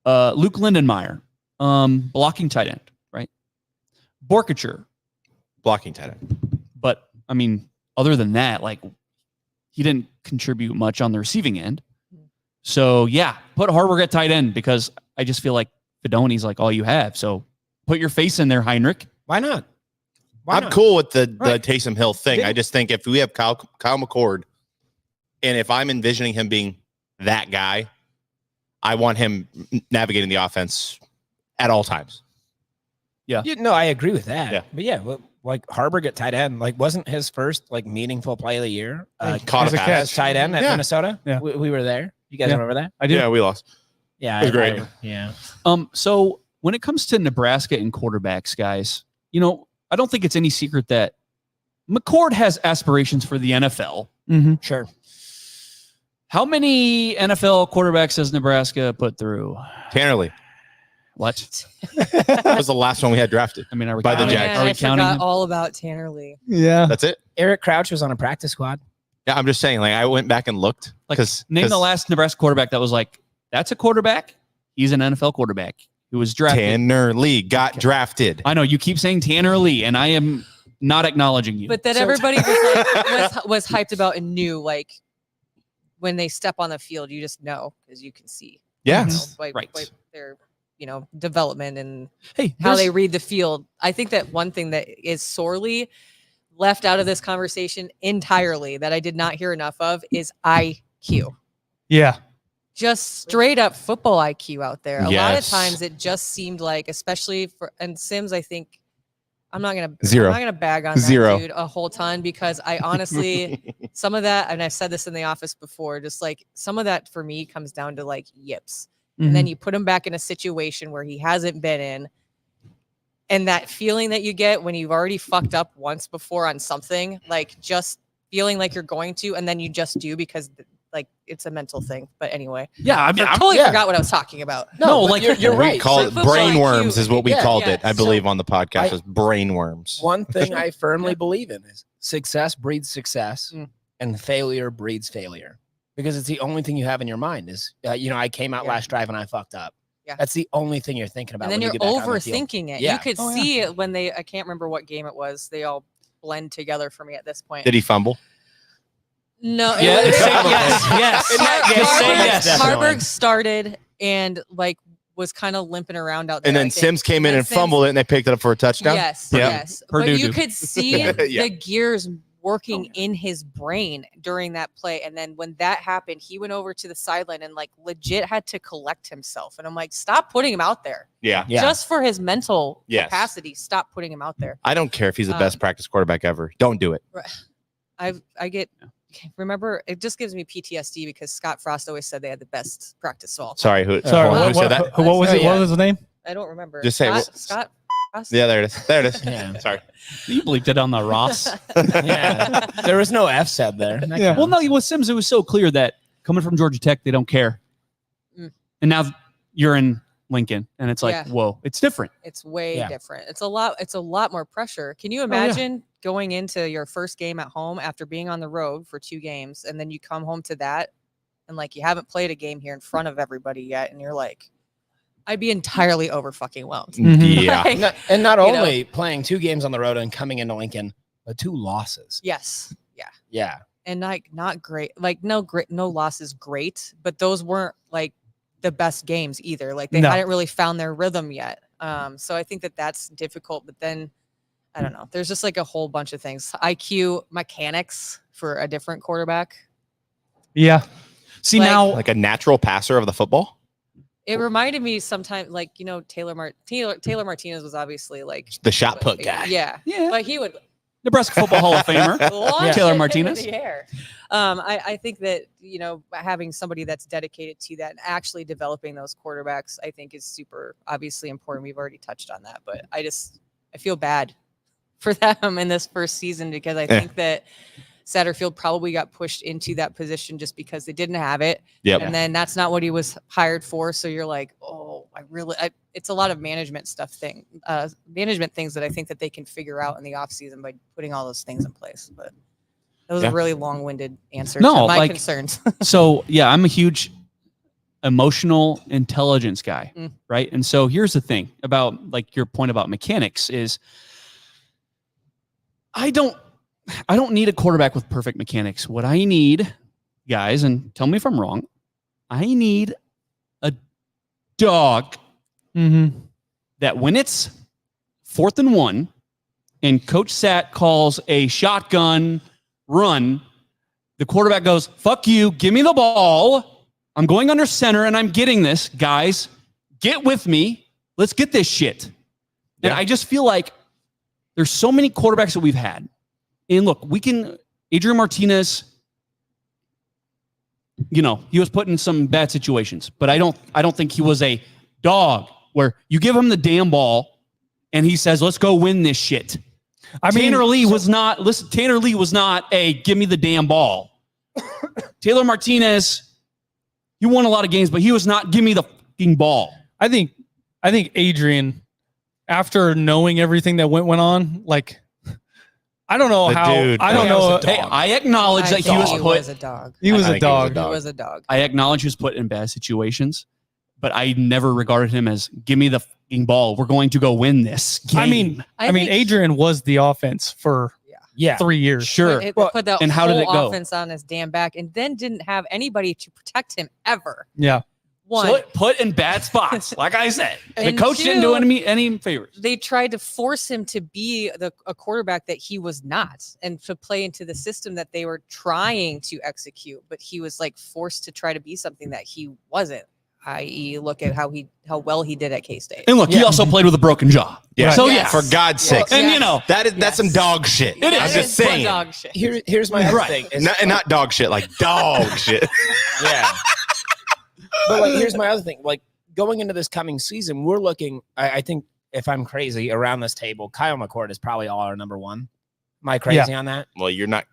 Luke Lindenmeyer, blocking tight end, right? Borkature, Blocking tight end. but I mean, other than that, like he didn't contribute much on the receiving end. So yeah, put Harburg at tight end because I just feel like Fedoni's like all you have. So put your face in there, Heinrich. Why not? Why I'm not? cool with the Right. Taysom Hill thing. Yeah. I just think if we have Kyle McCord, and if I'm envisioning him being that guy. I want him navigating the offense at all times. No, I agree with that. Yeah. But yeah, like Harburg at tight end, like wasn't his first like meaningful play of the year. Caught a as pass. tight end at Minnesota. Yeah. We were there. You guys remember that? I do. Yeah, we lost. Yeah, It was great. yeah. So when it comes to Nebraska and quarterbacks, guys, I don't think it's any secret that McCord has aspirations for the NFL. Mm-hmm. Sure. How many NFL quarterbacks has Nebraska put through? Tanner Lee. What? That was the last one we had drafted. I mean, are we By the counting- Jags. Are we I counting forgot him? all about Tanner Lee. Yeah. That's it. Eric Crouch was on a practice squad. Yeah, I'm just saying. Like, I went back and looked. Like, name the last Nebraska quarterback that was like, that's a quarterback. He's an NFL quarterback who was drafted. Tanner Lee got drafted. I know you keep saying Tanner Lee, and I am not acknowledging you. But that everybody was hyped about and knew, like, when they step on the field, you just know because you can see. Yes. By Right. their, development and Hey, how they read the field. I think that one thing that is sorely left out of this conversation entirely that I did not hear enough of is IQ. Yeah. Just straight up football IQ out there. A lot of Yes. times it just seemed like, especially and Sims, I think I'm not gonna bag on Zero. that dude a whole ton because I honestly some of that, and I've said this in the office before, just like some of that for me comes down to like yips. And then you put him back in a situation where he hasn't been in. And that feeling that you get when you've already fucked up once before on something, like just feeling like you're going to, and then you just do because like it's a mental thing. But anyway, yeah, I mean, I totally forgot what I was talking about. No, but like you're We right. call So it football brainworms IQ is what we yeah, called yeah. it. I So believe on the podcast I- was brainworms. One thing I firmly believe in is success breeds success, Mm. and failure breeds failure. Because it's the only thing you have in your mind is, I came out Yeah. last drive and I fucked up. Yeah. That's the only thing you're thinking about. And then when you you're get back on the field. overthinking it. Yeah. You could Oh, yeah. see it when I can't remember what game it was. They all blend together for me at this point. Did he fumble? No. it Yeah, was- say yes. Yes, say yes. Definitely. Harburg started and like was kind of limping around out there. And then I think. Sims came in then and Sims- fumbled it, and they picked it up for a touchdown. Yes, Yeah. yes. Purdue But you do. could see Yeah. the gears working in his brain during that play. And then when that happened, he went over to the sideline and like legit had to collect himself. And I'm like, stop putting him out there. Yeah. Yeah. Just for his mental Yes. capacity, stop putting him out there. I don't care if he's the best practice quarterback ever. Don't do it. I get remember it just gives me PTSD because Scott Frost always said they had the best practice of all time. Sorry, who Sorry, said that? what was it? Yeah. What was the name? I don't remember. Just say Scott Frost? Yeah, there it is. There it is. Yeah. Sorry. You bleeped it on the Ross. Yeah. There was no F said there. That Yeah. Well, no, with Sims, it was so clear that coming from Georgia Tech, they don't care. Mm. And now you're in Lincoln, and it's like, Yeah. whoa, it's different. It's way Yeah. different. It's a lot more pressure. Can you yeah. imagine going into your first game at home after being on the road for 2 games and then you come home to that and like you haven't played a game here in front of everybody yet and you're like, I'd be entirely over fucking whelmed. Mhm. Yeah. Like, And not You know. only playing 2 games on the road and coming into Lincoln, but 2 losses. yes. Yeah. Yeah. And like not great. Like no loss is great, but those weren't like the best games either. Like they No. hadn't really found their rhythm yet. So I think that that's difficult, but then I don't know. There's just like a whole bunch of things. IQ, mechanics for a different quarterback. Yeah. See, Like- now, Like a natural passer of the football. It reminded me sometimes, like Taylor Martinez was obviously like The shot put guy. Yeah, yeah, but he would Nebraska Football Hall of Famer. launch Taylor it into Martinez. the air. I think that having somebody that's dedicated to that and actually developing those quarterbacks, I think is super obviously important. We've already touched on that, but I feel bad for them in this first season because I think that Satterfield probably got pushed into that position just because they didn't have it. Yep. And then that's not what he was hired for. So you're like, oh, it's a lot of management things that I think that they can figure out in the off season by putting all those things in place. But that was a really long-winded answer to my concerns. So yeah, I'm a huge emotional intelligence guy, right? And so here's the thing about like your point about mechanics is I don't need a quarterback with perfect mechanics. What I need, guys, and tell me if I'm wrong, I need a dog that when it's 4th and 1 and Coach Sat calls a shotgun run, the quarterback goes, fuck you, give me the ball. I'm going under center and I'm getting this. Guys, get with me. Let's get this shit. And I just feel like there's so many quarterbacks that we've had. And look, Adrian Martinez, he was put in some bad situations, but I don't think he was a dog where you give him the damn ball and he says, let's go win this shit. Tanner Lee was not a give me the damn ball. Taylor Martinez, he won a lot of games, but he was not give me the fucking ball. I think Adrian, after knowing everything that went on, like, I don't know I don't know. Hey, I acknowledge that he was a dog. He was a dog. He was a dog. I acknowledge he was put in bad situations, but I never regarded him as give me the fucking ball. We're going to go win this game. I mean, Adrian was the offense for 3 years. Sure. Put that and how did it go? offense on his damn back, and then didn't have anybody to protect him ever. Yeah. One, put in bad spots, like I said. The And coach didn't do two, any favors. they tried to force him to be a quarterback that he was not, and to play into the system that they were trying to execute. But he was like forced to try to be something that he wasn't. I.e., look at how well he did at K-State. And look, he also played with a broken jaw. Yeah. So Yes. For God's sakes. And that's some dog shit. It is. I'm just saying. Dog shit. Here's my other thing. is- Not dog shit, like dog shit. Yeah. But like, here's my other thing. Like, going into this coming season, we're looking. I think, if I'm crazy, around this table, Kyle McCord is probably all our number one. Am I crazy on that? Well, you're not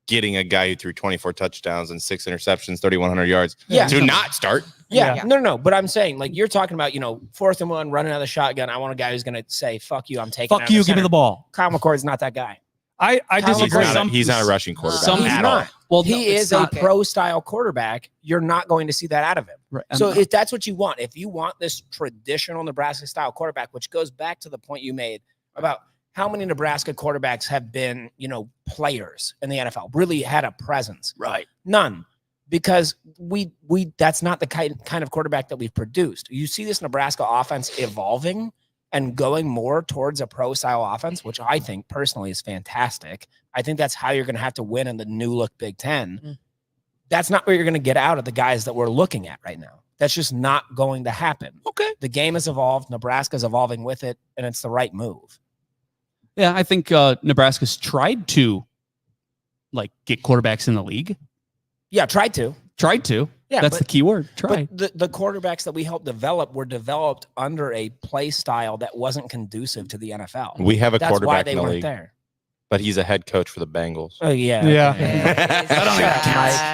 getting a guy who threw 24 touchdowns and 6 interceptions, 3,100 yards to not start. Yeah. No. But I'm saying, like, you're talking about, 4th and 1, running out of the shotgun. I want a guy who's going to say, fuck you, I'm taking Fuck you, give me the ball. Kyle McCord's not that guy. I disagree. He's not a rushing quarterback He's at all. not. Well, he is a pro-style quarterback. You're not going to see that out of him. Right. So if that's what you want, if you want this traditional Nebraska-style quarterback, which goes back to the point you made about how many Nebraska quarterbacks have been, players in the NFL, really had a presence. Right. None. Because we that's not the kind of quarterback that we've produced. You see this Nebraska offense evolving and going more towards a pro-style offense, which I think personally is fantastic. I think that's how you're going to have to win in the new look Big Ten. That's not what you're going to get out of the guys that we're looking at right now. That's just not going to happen. Okay. The game has evolved. Nebraska's evolving with it, and it's the right move. Yeah, I think Nebraska's tried to get quarterbacks in the league. Yeah, tried to. Yeah, that's the key word. Tried. But the quarterbacks that we helped develop were developed under a play style that wasn't conducive to the NFL. We have a That's quarterback why they in the weren't league, there. but he's a head coach for the Bengals. Oh yeah.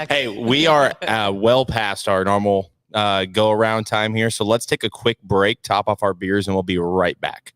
Hey, we are well past our normal go around time here, so let's take a quick break, top off our beers, and we'll be right back.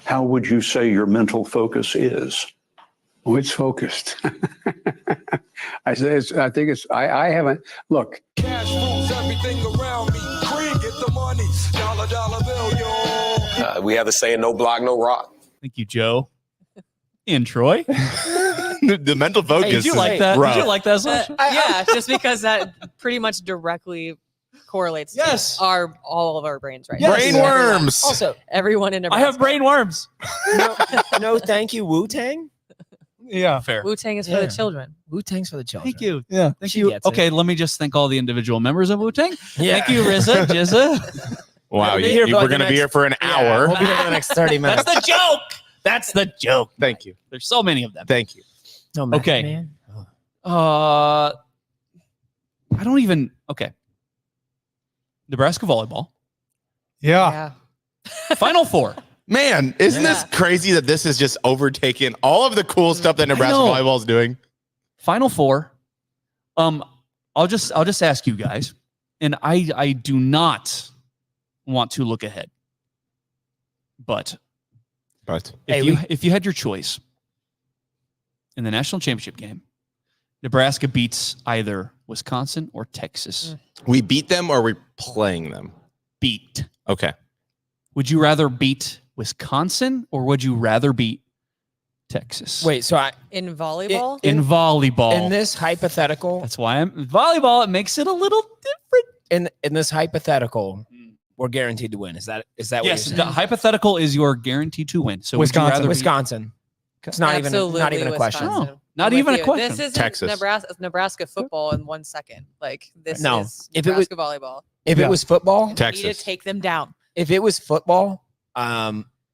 how would you say your mental focus is? Oh, it's focused. I haven't, look. Cash rules everything around me. Green, get the money. Dollar bill, yo. We have the saying, no block, no rock. Thank you, Joe. And Troy. The mental focus. Hey, did you like that? Did you like that, Sausha? Yeah, just because that pretty much directly correlates Yes. to all of our brains right Yes. Brain now. worms. Also, Everyone in I Nebraska. have brain worms. no, thank you, Wu-Tang. Yeah. Fair. Wu-Tang is for the children. Wu-Tang's for the children. Thank you. Yeah. Thank She you. gets it. Okay, let me just thank all the individual members of Wu-Tang. Yeah. Thank you, Rizza, Jizza. Wow, We'll be here for we're like going the to be here next- for an hour. We'll be here for the next 30 minutes. That's the joke. That's the joke. Thank you. There's so many of them. Thank you. No, Method Okay. Man. I don't even. Okay. Nebraska volleyball. Yeah. Final four. Man, isn't this crazy that this has just overtaken all of the cool stuff that Nebraska know. volleyball is doing? Final four. I'll just ask you guys, and I do not want to look ahead, but if you had your choice in the national championship game, Nebraska beats either Wisconsin or Texas. We beat them or we're playing them? Beat. Okay. Would you rather beat Wisconsin or would you rather beat Texas? Wait, so In volleyball? In volleyball. in this hypothetical, That's why I'm volleyball. It makes it a little different. in this hypothetical, we're guaranteed to win. Is that what Yes, you're the saying? hypothetical is your guaranteed to win. So would you Wisconsin. rather beat- Wisconsin. It's not even a question. No, Wisconsin. not I'm even with a you. question. This isn't Texas. Nebraska football in 1 second. Like this No. is If it was- Nebraska volleyball. If Yeah. it was football, You need Texas. to take them down. if it was football,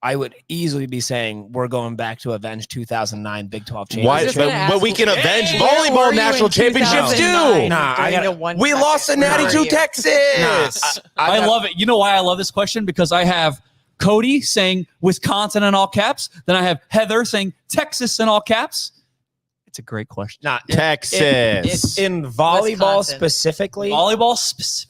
I would easily be saying we're going back to avenge 2009 Big 12 championship. Why? just gonna ask But we you- can avenge Where were volleyball you national in championships 2009 too. Nah, I during gotta- the 1 We second? lost to Where Natty were to you? Texas. I love it. You know why I love this question? Because I have Cody saying Wisconsin in all caps. Then I have Heather saying Texas in all caps. It's a great question. Not Texas. in volleyball Wisconsin. specifically. Volleyball specific.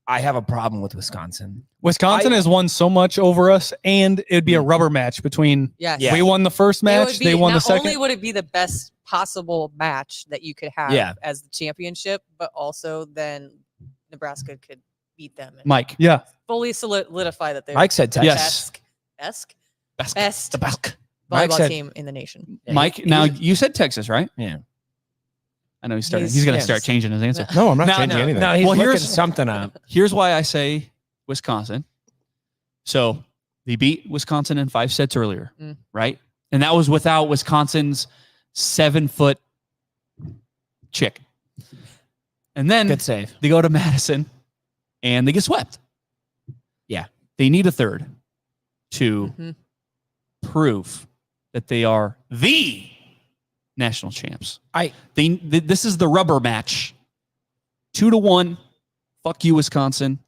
I have a problem with Wisconsin. Wisconsin has won so much over us, and it'd be a rubber match between. Yes. Yeah. We won the first It match. would be- They won the not second. only would it be the best possible match that you could have Yeah. as the championship, but also then Nebraska could beat them and Mike. Yeah. fully solidify that they're Mike said the Texas. Yes. best The Belk. Mike volleyball said- team in the nation. Yeah, Mike, he- now he's- you said Texas, right? Yeah. I know he's starting. He's- He's going to yes. start changing his answer. No, I'm not Now- changing anything. No, he's Well, looking here's- something up. Here's why I say Wisconsin. So they beat Wisconsin in 5 sets earlier, right? And that was without Wisconsin's 7-foot chick. And then Good save. they go to Madison and they get swept. Yeah. They need a third to Mhm. prove that they are the national champs. I This is the rubber match. 2-1. Fuck you, Wisconsin.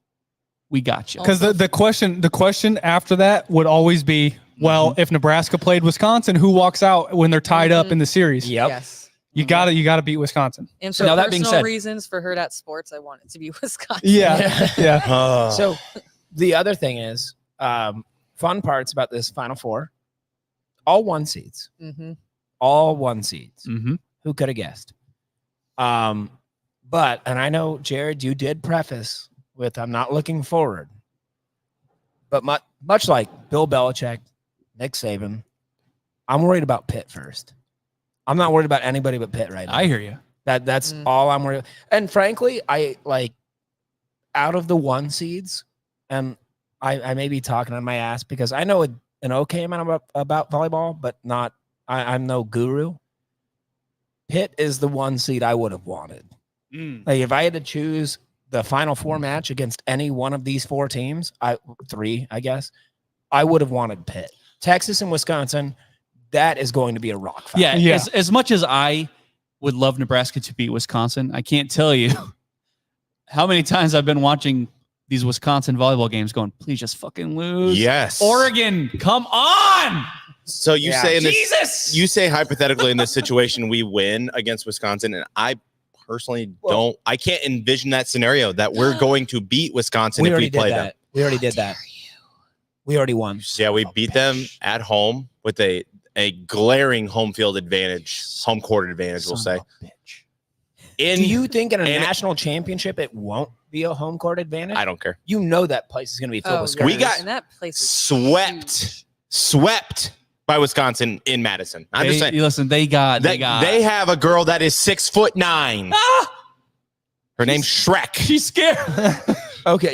We got you. Because the question after that would always be, well, if Nebraska played Wisconsin, who walks out when they're tied up in the series? Yep. Yes. You gotta beat Wisconsin. And for Now, that being personal said- reasons for Hurrdat Sports, I want it to be Wisconsin. Yeah. Yeah. Oh. So the other thing is, fun parts about this Final Four, all 1 seeds, Mm-hmm. all 1 seeds. Mm-hmm. Who could have guessed? But, and I know, Jared, you did preface with, I'm not looking forward. But much like Bill Belichick, Nick Saban, I'm worried about Pitt first. I'm not worried about anybody but Pitt right now. I hear you. That's all I'm worried about. And frankly, I like out of the 1 seeds, and I may be talking on my ass because I know an okay amount about volleyball, but not, I'm no guru. Pitt is the 1 seed I would have wanted. Like if I had to choose the Final Four match against any one of these 4 teams, 3, I guess, I would have wanted Pitt. Texas and Wisconsin, that is going to be a rock fight. Yeah. As much as I would love Nebraska to beat Wisconsin, I can't tell you how many times I've been watching these Wisconsin volleyball games going, please just fucking lose. Yes. Oregon, come on. So you Yeah. say in this, Jesus. you say hypothetically in this situation we win against Wisconsin, and I personally don't. I can't envision that scenario that we're going to beat Wisconsin if we play them. We already did that. We already won. Yeah, we beat them at home with a glaring home field advantage, home court advantage, we'll say. Do you think in a national championship it won't be a home court advantage? I don't care. You know that place is going to be filled with We got and that place is swept by Wisconsin in Madison. I'm just saying. Listen, they have a girl that is 6'9". Her name's Shrek. She's scared. Okay,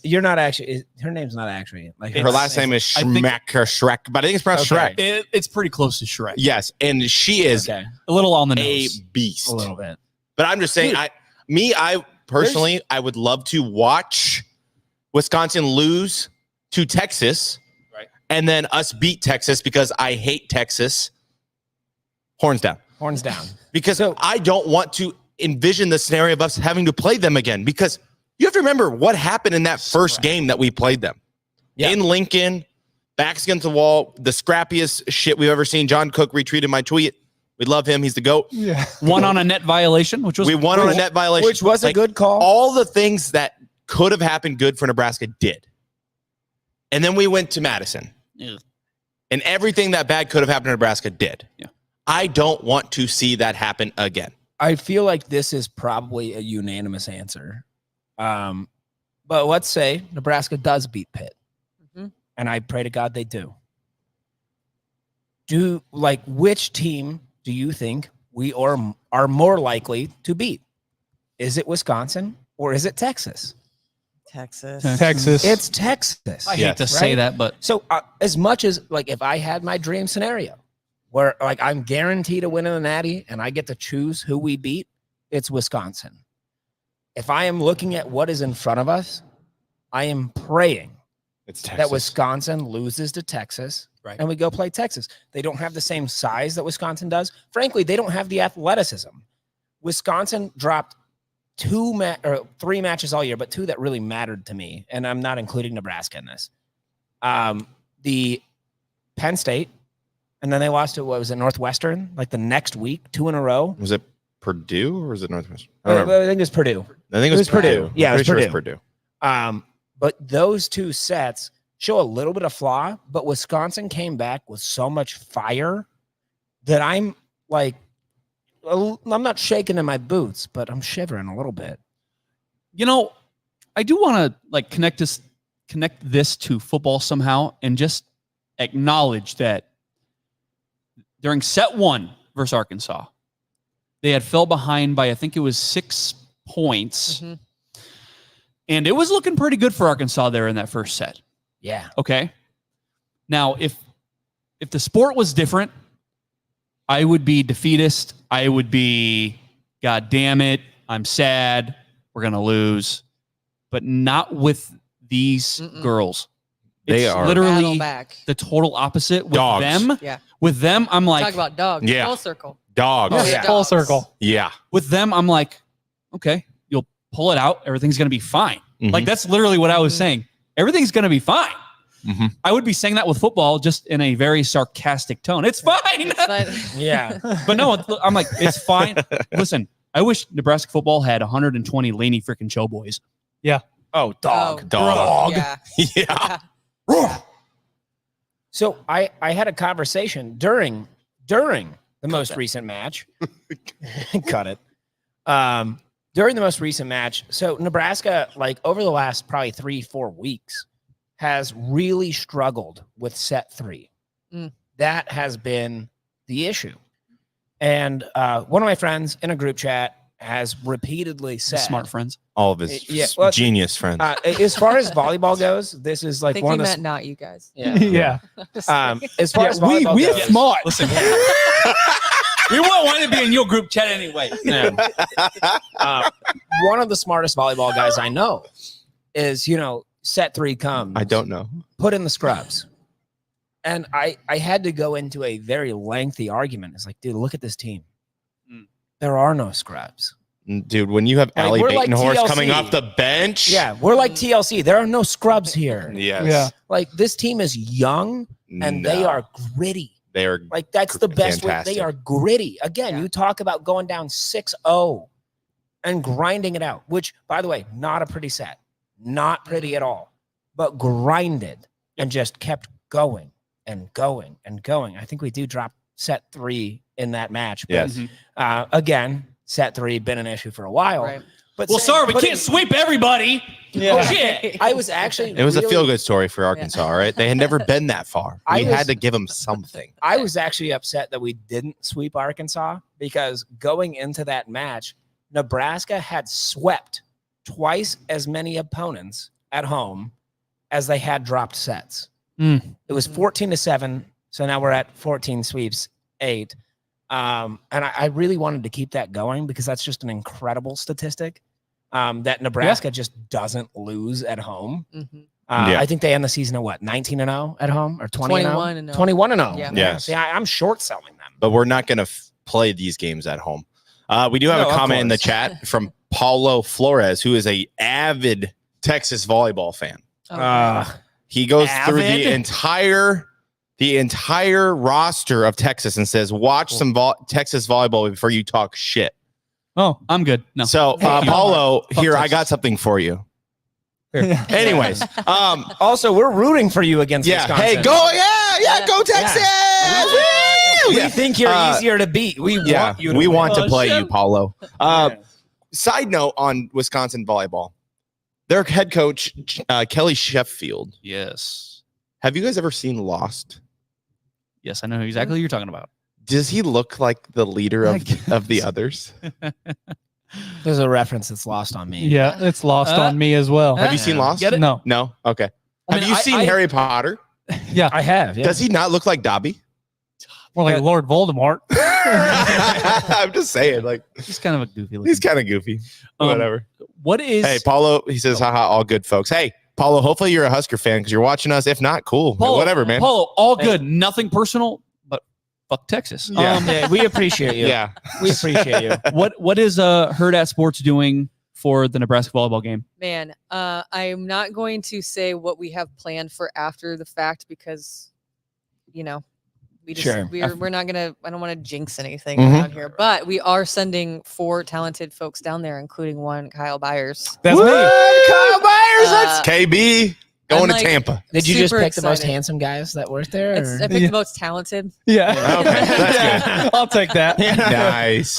you're not actually. Her name's not actually like her last name is Schmeck or Shrek, but I think it's pronounced Shrek. It's pretty close to Shrek. Yes, and she is a little on the nose, a beast, a little bit. But I'm just saying, I personally, I would love to watch Wisconsin lose to Texas, right, and then us beat Texas because I hate Texas. Horns down. Horns down. Because I don't want to envision the scenario of us having to play them again, because you have to remember what happened in that first game that we played them. Yeah. In Lincoln, backs against the wall, the scrappiest shit we've ever seen. John Cook retweeted my tweet. We love him. He's the GOAT. Yeah. Won on a net violation, which was we won on a net violation, which was a good call. All the things that could have happened good for Nebraska did. And then we went to Madison. Yeah. And everything that bad could have happened to Nebraska did. Yeah. I don't want to see that happen again. I feel like this is probably a unanimous answer. But let's say Nebraska does beat Pitt. Mm-hmm. And I pray to God they do. Which team do you think we are more likely to beat? Is it Wisconsin or is it Texas? Texas. It's Texas. I hate to say that, but so as much as if I had my dream scenario where I'm guaranteed to win in the Natty and I get to choose who we beat, it's Wisconsin. If I am looking at what is in front of us, I am praying that Wisconsin loses to Texas, right, and we go play Texas. They don't have the same size that Wisconsin does. Frankly, they don't have the athleticism. Wisconsin dropped 3 matches all year, but 2 that really mattered to me, and I'm not including Nebraska in this. The Penn State, and then they lost to, Northwestern, the next week, 2 in a row. Was it Purdue or was it Northwestern? I think it was Purdue. I think it was Purdue. Yeah, it was Purdue. Sure Purdue. But those 2 sets show a little bit of flaw, but Wisconsin came back with so much fire that I'm not shaking in my boots, but I'm shivering a little bit. I do want to connect this to football somehow and just acknowledge that during set 1 versus Arkansas, they had fell behind by, I think it was 6 points. Mm-hmm. And it was looking pretty good for Arkansas there in that first set. Yeah. Okay. Now, if the sport was different, I would be defeatist. I would be, God damn it, I'm sad, we're going to lose. But not with these girls. They it's are literally the total opposite with dogs. them. Yeah. With them, I'm like, talk about dogs. Yeah. Full circle. Dogs. Oh, yeah. Full circle. Yeah. With them, I'm like, okay, you'll pull it out. Everything's going to be fine. Mm-hmm. That's literally what I was saying. Everything's going to be fine. Mm-hmm. I would be saying that with football just in a very sarcastic tone. It's fine. Yeah. But no, I'm like, it's fine. Listen, I wish Nebraska football had 120 Laney freaking show boys. Yeah. Oh, dog. Yeah. Yeah. So I had a conversation during the most recent match. Cut it. During the most recent match. So Nebraska, over the last probably 3-4 weeks, has really struggled with set 3. That has been the issue. And one of my friends in a group chat has repeatedly said, smart friends, all of his genius friends. As far as volleyball goes, this is I think one he of meant not you guys. Yeah. Yeah. As far as volleyball we're goes, smart. Listen, we won't want to be in your group chat anyway. Yeah. One of the smartest volleyball guys I know is, set 3 comes. I don't know. Put in the scrubs. And I had to go into a very lengthy argument. It's like, dude, look at this team. There are no scrubs. Dude, when you have Allie Batenhorst coming off the bench. Yeah, we're like TLC. There are no scrubs here. Yes. Yeah. This team is young and they are gritty. They are that's the best fantastic. way. They are gritty. Again, you talk about going down 6-0 and grinding it out, which, by the way, not a pretty set. Not pretty at all, but grinded. and just kept going and going and going. I think we do drop set 3 in that match. But, Yes. again, set 3 been an issue for a while. Right. But Well, sorry, we can't sweep everybody. Yeah. Shit. I was actually It was a really- feel-good story for Arkansas, right? They had never been that far. We had to give them something. I was actually upset that we didn't sweep Arkansas because going into that match, Nebraska had swept twice as many opponents at home as they had dropped sets. It was 14-7. So now we're at 14 sweeps, 8. And I really wanted to keep that going because that's just an incredible statistic that Nebraska just doesn't lose at home. I think they end the season at what, 19-0 at home or 20-0? 21-0. Yeah. Yes. See, I'm short selling them. But we're not going to play these games at home. We do have No, a of comment in the course. chat from Paulo Flores, who is a avid Texas volleyball fan. He goes through the entire roster of Texas and says, watch some Texas volleyball before you talk shit. Oh, I'm good. No. So, Paulo, here, I got something for you. Anyways, also, we're rooting for you against Wisconsin. Hey, go, go Texas! We think you're easier to beat. We want you to we win. want to play you, Paulo. Side note on Wisconsin volleyball. Their head coach, Kelly Sheffield. Yes. Have you guys ever seen Lost? Yes, I know exactly who you're talking about. Does he look like the leader of the others? There's a reference that's lost on me. Yeah, it's lost on me as well. Have you seen Lost? Get it? No. No? Okay. Have you seen I- Harry Potter? Yeah. I have. Yeah. Does he not look like Dobby? More like Lord Voldemort. I'm just saying, like, He's kind of a goofy looking. he's kind of goofy. Whatever. What is Hey, Paulo, he says, haha, all good, folks. Hey, Paulo, hopefully you're a Husker fan because you're watching us. If not, cool. Paulo, Whatever, man. Paulo, all good. Nothing personal, but fuck Texas. Yeah. We appreciate you. Yeah. We appreciate you. What is Hurrdat Sports doing for the Nebraska volleyball game? Man, I'm not going to say what we have planned for after the fact because, we just Sure. we're not gonna. I don't want to jinx anything Mhm. around here, but we are sending 4 talented folks down there, including one Kyle Byers. That's What? me. Kyle Byers. That's Uh, KB going to like- Tampa. Did you just Super pick the most excited. handsome guys that work there? I picked the most talented. Yeah. Okay, that's I'll take that. Nice.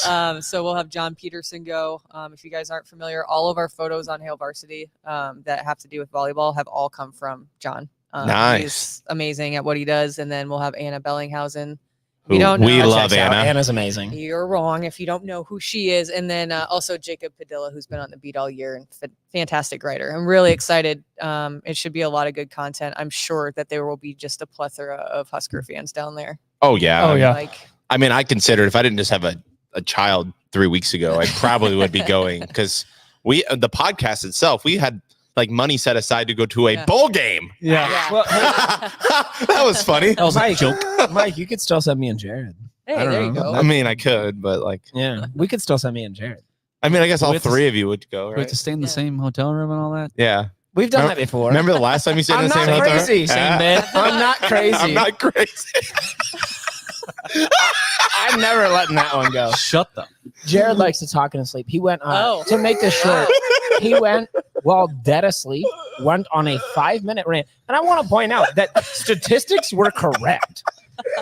So we'll have John Peterson go. If you guys aren't familiar, all of our photos on Hail Varsity that have to do with volleyball have all come from John. Nice. He's amazing at what he does. And then we'll have Anna Bellinghausen. Who You don't know. we That love Checks out. Anna. Anna's amazing. You're wrong if you don't know who she is. And then also Jacob Padilla, who's been on the beat all year and fantastic writer. I'm really excited. It should be a lot of good content. I'm sure that there will be just a plethora of Husker fans down there. Oh, yeah. Oh, yeah. Like, I mean, I considered if I didn't just have a child 3 weeks ago, I probably would be going because the podcast itself, we had like money set aside to go to a bowl game. Yeah. yeah. Well, That was funny. that was a joke. Mike, you could still send me and Jared. Hey, I don't there you know. go. I mean, I could, but like, Yeah, we could still send me and Jared. I mean, I guess all We have to- 3 of you would go, We have right? to stay in the Yeah. same hotel room and all that. Yeah. We've done Remember- that before. Remember the last time you stayed in I'm the not same hotel? crazy. Ah. bed. I'm not crazy. I'm not crazy. I'm never letting that one go. Shut them. Jared likes to talk in his sleep. He went Oh. to make this short. He went while dead asleep, went on a 5-minute rant. And I want to point out that statistics were correct.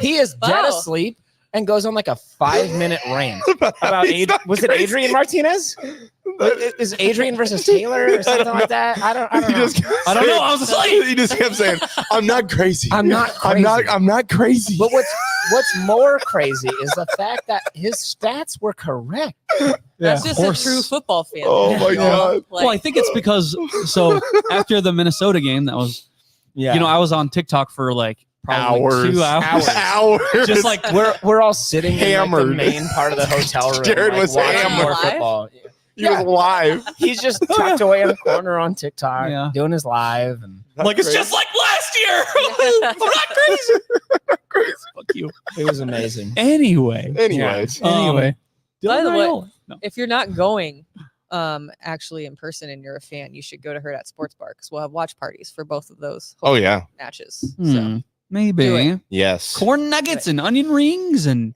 He is dead Wow. asleep and goes on like a 5-minute rant about was it Adrian Martinez? Is Adrian versus Taylor or something like that? I don't know. I don't know. I was asleep. He just kept saying, "I'm not crazy. I'm not crazy. I'm not crazy." But what's more crazy is the fact that his stats were correct. That's Yeah. just a true football fan. Oh my You know? God. Like, Well, I think it's because after the Minnesota game, that was I was on TikTok for like probably Hours. 2 hours. Hours. Just like We're all sitting in like, the Hammered. main part of the hotel room. Jared like, was watching hammered. more football. He was live. He's just tucked away in the corner on TikTok, Yeah. doing his live, and like it's just like last year. I'm not crazy. Fuck you. it was amazing. Anyway. Anyways, Anyway. By the way, Raiola. No. if you're not going actually in person and you're a fan, you should go to Hurrdat Sports Bar because we'll have watch parties for both of those oh yeah, matches. Hmm, So Do maybe yes. corn nuggets and onion rings and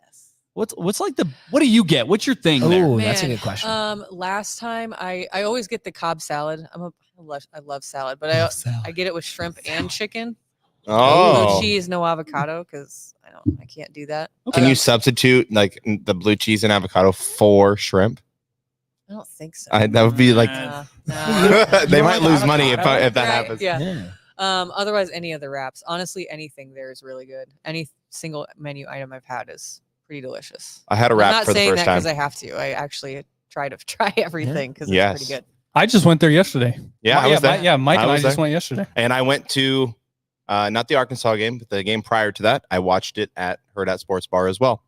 what's like what do you get? What's your thing there? Oh, that's a Man, good question. last time I always get the Cobb salad. I love salad, but I get it with shrimp and chicken. Oh. Blue cheese, no avocado, because I can't do that. Can you substitute like the blue cheese and avocado for shrimp? I don't think so. That would be like they might like lose money if avocado? that happens. Yeah. Otherwise, any of the wraps. Honestly, anything there is really good. Any single menu item I've had is pretty delicious. I had a wrap for the first time. I'm not saying that because I have to. I actually try to try everything because it's pretty good. I just went there yesterday. Yeah, I was there. Mike and I was just there. went yesterday. And I went to not the Arkansas game, but the game prior to that. I watched it at Hurrdat Sports Bar as well.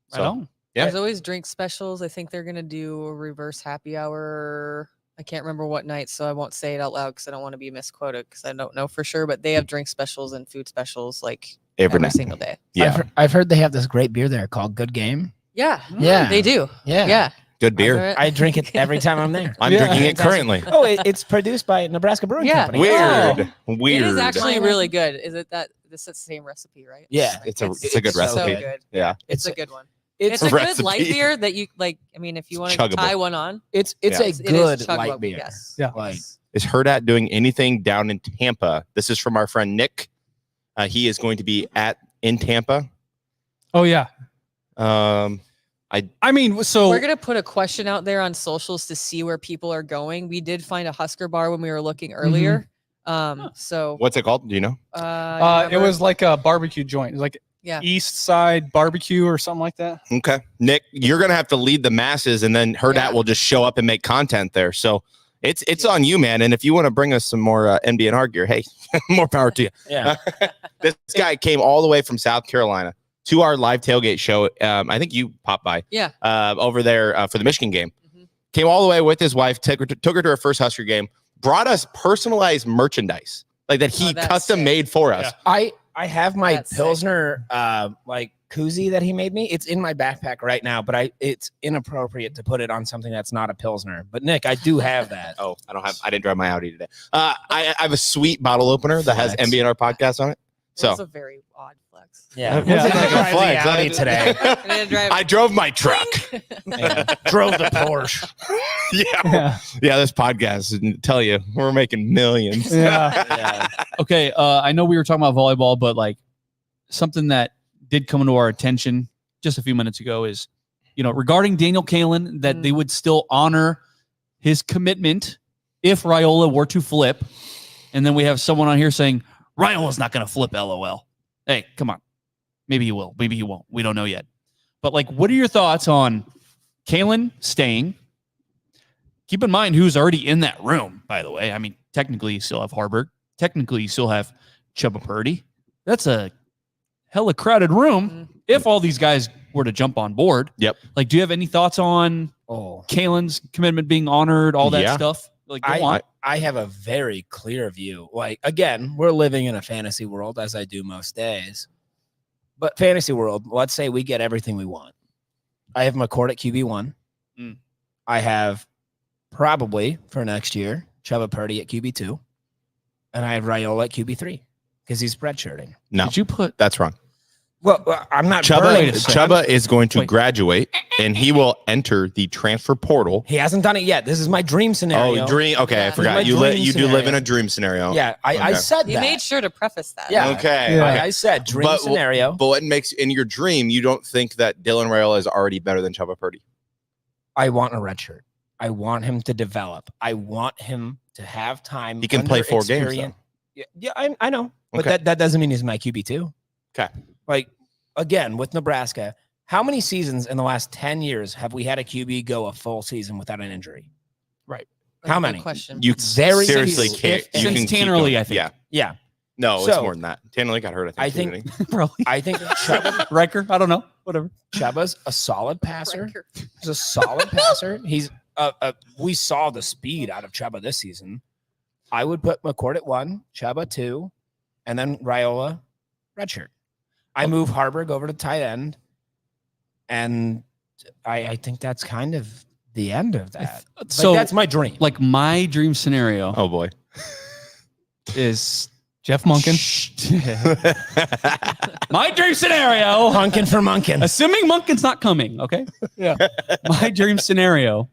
So, yeah. There's always drink specials. I think they're going to do a reverse happy hour. I can't remember what night, so I won't say it out loud because I don't want to be misquoted because I don't know for sure. But they have drink specials and food specials like every single day. Yeah. I've heard they have this great beer there called Good Game. Yeah. Yeah. They do. Yeah. Good beer. I drink it every time I'm there. I'm drinking it currently. Oh, it's produced by Nebraska Brewing Company. Weird. Weird. It is actually really good. Is it that this is the same recipe, right? Yeah. It's a good recipe. So good. Yeah. It's a good one. It's a recipe. good light beer that you like. I mean, if you want to chuggable. tie one on, it's Yeah. a good chuggable, light beer. Yes. Yeah. Like, Is Hurrdat doing anything down in Tampa? This is from our friend Nick. He is going to be in Tampa. Oh yeah. I mean, so we're gonna put a question out there on socials to see where people are going. We did find a Husker bar when we were looking earlier. So what's it called? Do you know? it was like a barbecue joint. It was like East Side Barbecue or something like that. Okay. Nick, you're going to have to lead the masses, and then Hurrdat will just show up and make content there. So it's on you, man. And if you want to bring us some more NBNR gear, hey, more power to you. Yeah. This guy came all the way from South Carolina to our live tailgate show. I think you popped by. Yeah. Over there for the Michigan game. Came all the way with his wife, took her to her first Husker game, brought us personalized merchandise like that he custom made for us. I have my Pilsner like koozie that he made me. It's in my backpack right now, but it's inappropriate to put it on something that's not a Pilsner. But Nick, I do have that. I didn't drive my Audi today. I have a sweet bottle opener that has MBNR podcast on it. So that's a very odd flex. Yeah. Like a flex. Audi today. I drove my truck. Drove the Porsche. Yeah. This podcast, tell you, we're making millions. Yeah. Okay. I know we were talking about volleyball, but like something that did come into our attention just a few minutes ago is, regarding Daniel Kalen, that they would still honor his commitment if Raiola were to flip. And then we have someone on here saying, Raiola's not going to flip, LOL. Hey, come on. Maybe he will. Maybe he won't. We don't know yet. But like, what are your thoughts on Kalen staying? Keep in mind who's already in that room, by the way. I mean, technically you still have Harburg. Technically you still have Chubba Purdy. That's a hella crowded room if all these guys were to jump on board. Yep. Like, do you have any thoughts on Kalen's commitment being honored, all that stuff? Like, I have a very clear view. Like, again, we're living in a fantasy world, as I do most days. But fantasy world, let's say we get everything we want. I have McCord at QB1. I have probably for next year Chubba Purdy at QB2. And I have Raiola at QB3 because he's redshirting. No. Did you put that's wrong? Well, I'm not. Chubba is going to graduate, and he will enter the transfer portal. He hasn't done it yet. This is my dream scenario. Oh, dream. Okay, I forgot. You do live in a dream scenario. Yeah, I said that. You made sure to preface that. Yeah. Okay. I said dream scenario. But what makes in your dream you don't think that Dylan Raiola is already better than Chubba Purdy? I want a red shirt. I want him to develop. I want him to have time. He can play 4 games. Yeah, I know, but that doesn't mean he's my QB2. Okay. Like, again, with Nebraska, how many seasons in the last 10 years have we had a QB go a full season without an injury? Right. How many? Question. You seriously can't. Since Tanner Lee, I think. Yeah. No, it's more than that. Tanner Lee got hurt, I think. Probably. I think Chubba, Riker, I don't know. Whatever. Chubba's a solid passer. He's a solid passer. He's we saw the speed out of Chubba this season. I would put McCord at 1, Chubba 2, and then Raiola redshirt. I move Harburg over to tight end, and I think that's kind of the end of that. So that's my dream. Like my dream scenario. Oh boy, is Jeff Munkin. My dream scenario. Hunkin for Munkin. Assuming Munkin's not coming, okay? Yeah. My dream scenario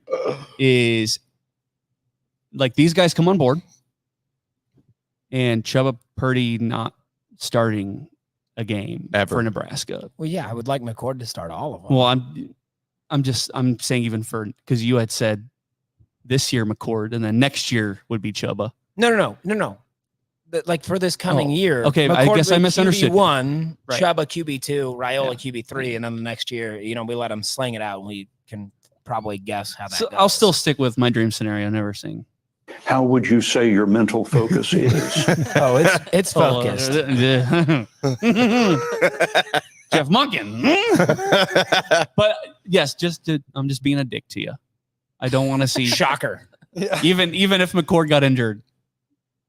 is like these guys come on board, and Chubba Purdy not starting a game Ever. for Nebraska. Well, yeah, I would like McCord to start all of them. Well, I'm saying even for because you had said this year McCord and then next year would be Chuba. No. Like for this coming year. Okay, McCord I guess I misunderstood. QB1, Right. Chuba QB2, Raiola QB3, and then the next year, we let them sling it out, and we can probably guess how that So goes. I'll still stick with my dream scenariO. Never sing. How would you say your mental focus is? Oh, it's focused. Jeff Munkin. But yes, I'm just being a dick to you. I don't want to see Shocker. even if McCord got injured.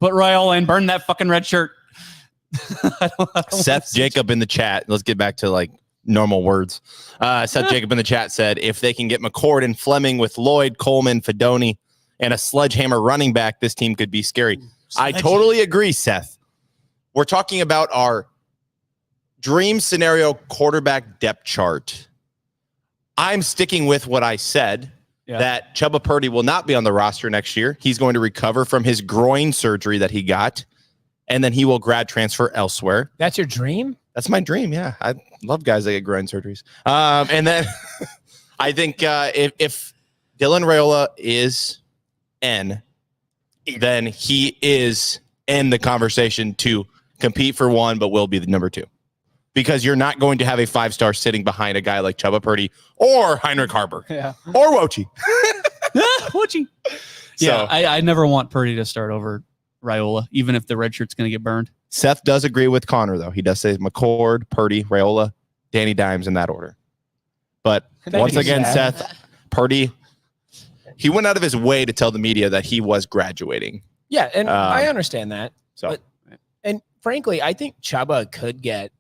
Put Raiola in, burn that fucking red shirt. I don't Seth Jacob in the chat. Let's get back to like normal words. Seth Jacob in the chat said, if they can get McCord and Fleming with Lloyd, Coleman, Fedoni, and a sledgehammer running back, this team could be scary. I totally agree, Seth. We're talking about our dream scenario quarterback depth chart. I'm sticking with what I said. Yeah. That Chuba Purdy will not be on the roster next year. He's going to recover from his groin surgery that he got, and then he will grad transfer elsewhere. That's your dream? That's my dream, yeah. I love guys that get groin surgeries. And then I think if Dylan Raiola is N, then he is in the conversation to compete for one, but will be the number 2. Because you're not going to have a 5-star sitting behind a guy like Chuba Purdy or Heinrich Harper or Wojcik. Wojcik. Yeah, I never want Purdy to start over Raiola, even if the red shirt's going to get burned. Seth does agree with Connor, though. He does say McCord, Purdy, Raiola, Danny Dimes in that order. But once again, Seth, Purdy, he went out of his way to tell the media that he was graduating. Yeah, and I understand that. So, and frankly, I think Chuba could get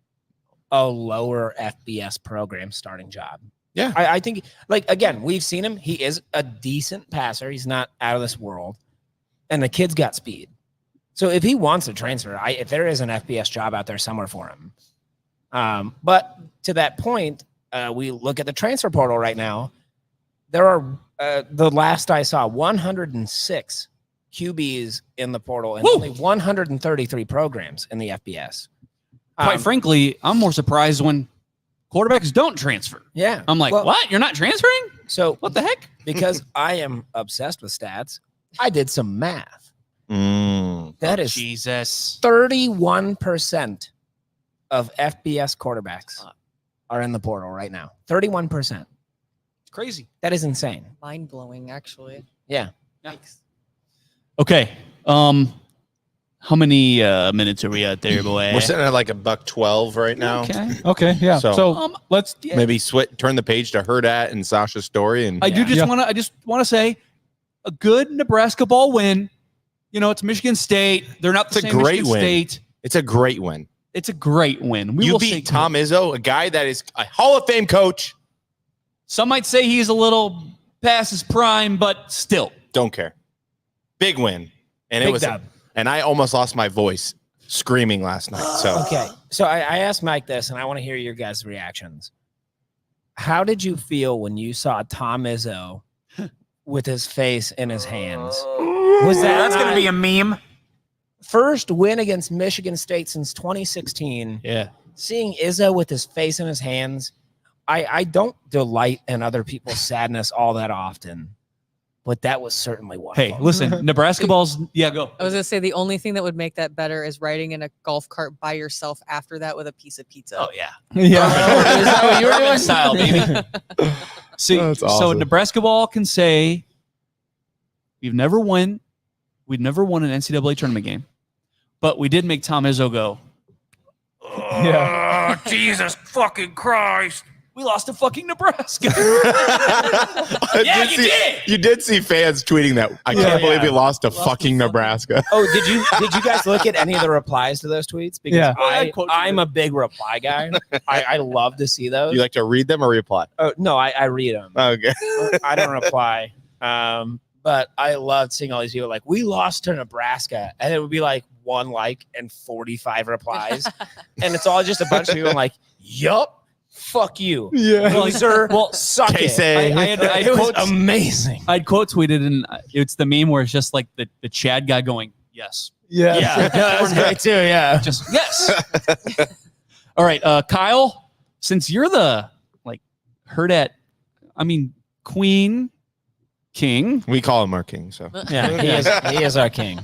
a lower FBS program starting job. Yeah. I think, like, again, we've seen him. He is a decent passer. He's not out of this world. And the kid's got speed. So if he wants to transfer, if there is an FBS job out there somewhere for him. But to that point, we look at the transfer portal right now. There are, the last I saw, 106 QBs in the portal and only 133 programs in the FBS. Quite frankly, I'm more surprised when quarterbacks don't transfer. Yeah. I'm like, what? You're not transferring? So what the heck? Because I am obsessed with stats, I did some math. That is Jesus. 31% of FBS quarterbacks are in the portal right now. 31%. It's crazy. That is insane. Mind blowing, actually. Yeah. Thanks. Okay. How many minutes are we at there, boy? We're sitting at like $112 right now. Okay. Yeah. So let's maybe turn the page to Hurrdat and Sausha's story. And I just want to say a good Nebraska ball win. It's Michigan State. They're not the same Michigan State. It's a great win. It's a great win. You beat Tom Izzo, a guy that is a Hall of Fame coach. Some might say he's a little past his prime, but still. Don't care. Big win. And Big it was dub. And I almost lost my voice screaming last night. So Okay. So I asked Mike this, and I want to hear your guys' reactions. How did you feel when you saw Tom Izzo with his face in his hands? Was that's going to be a meme? First win against Michigan State since 2016. Yeah. Seeing Izzo with his face in his hands, I don't delight in other people's sadness all that often. But that was certainly one. Hey, listen, Nebraska balls. Yeah, go. I was going to say the only thing that would make that better is riding in a golf cart by yourself after that with a piece of pizza. Oh, yeah. Yeah. Is that what you were doing? Style, baby. See, That's so awesome. Nebraska ball can say we'd never won an NCAA tournament game, but we did make Tom Izzo go, Yeah. Jesus fucking Christ. We lost to fucking Nebraska. You did see fans tweeting that. I can't believe we lost to fucking Nebraska. Oh, did you guys look at any of the replies to those tweets? Because Yeah. I'm a big reply guy. I love to see those. You like to read them or reply? Oh no, I read them. Okay. I don't reply. But I loved seeing all these people like, we lost to Nebraska, and it would be like 1 like and 45 replies, and it's all just a bunch of people like, yup. Fuck you. Yeah. Loser. Well, suck it. It was amazing. I'd quote tweeted, and it's the meme where it's just like the Chad guy going, Yes. Yes. Yeah, that was great too. Yeah. Just yes. All right, Kyle, since you're the Hurrdat, Queen, King. We call him our king. So Yeah, he is our king.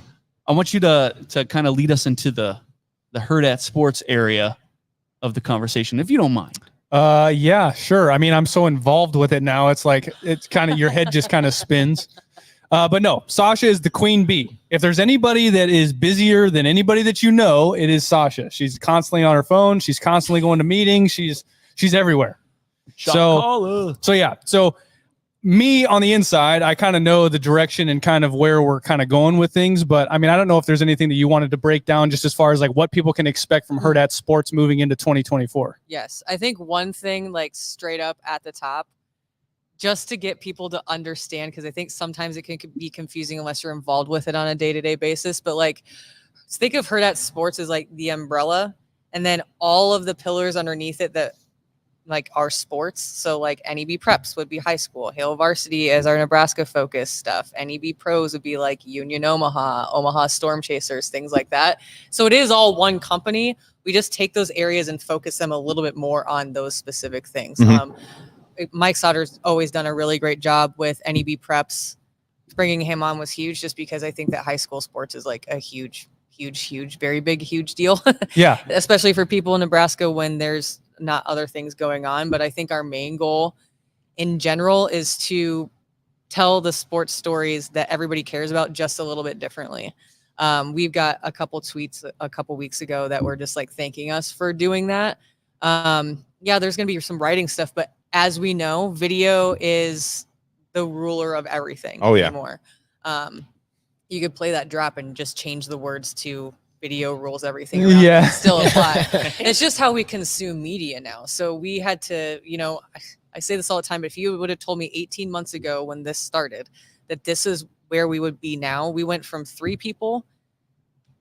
I want you to kind of lead us into the Hurrdat sports area of the conversation, if you don't mind. Yeah, sure. I'm so involved with it now. It's like, it's kind of, your head just kind of spins. But no, Sausha is the queen bee. If there's anybody that is busier than anybody that you know, it is Sausha. She's constantly on her phone. She's constantly going to meetings. She's everywhere. So yeah. So me on the inside, I kind of know the direction and kind of where we're kind of going with things. But I don't know if there's anything that you wanted to break down just as far as like what people can expect from Hurrdat sports moving into 2024. Yes. I think one thing like straight up at the top, just to get people to understand, because I think sometimes it can be confusing unless you're involved with it on a day-to-day basis. But like, think of Hurrdat sports as like the umbrella, and then all of the pillars underneath it that like our sports. So like NEB preps would be high school, Hale Varsity as our Nebraska focused stuff. NEB pros would be like Union Omaha, Omaha Storm Chasers, things like that. So it is all one company. We just take those areas and focus them a little bit more on those specific things. Mike Sauter's always done a really great job with NEB preps. Bringing him on was huge just because I think that high school sports is like a huge, very big, huge deal. Yeah. Especially for people in Nebraska when there's not other things going on. But I think our main goal in general is to tell the sports stories that everybody cares about just a little bit differently. We've got a couple tweets a couple weeks ago that were just like thanking us for doing that. Yeah, there's going to be some writing stuff, but as we know, video is the ruler of everything anymore. You could play that drop and just change the words to video rules everything around. Yeah. Still apply. It's just how we consume media now. So we had to, I say this all the time, but if you would have told me 18 months ago when this started that this is where we would be now, we went from 3 people.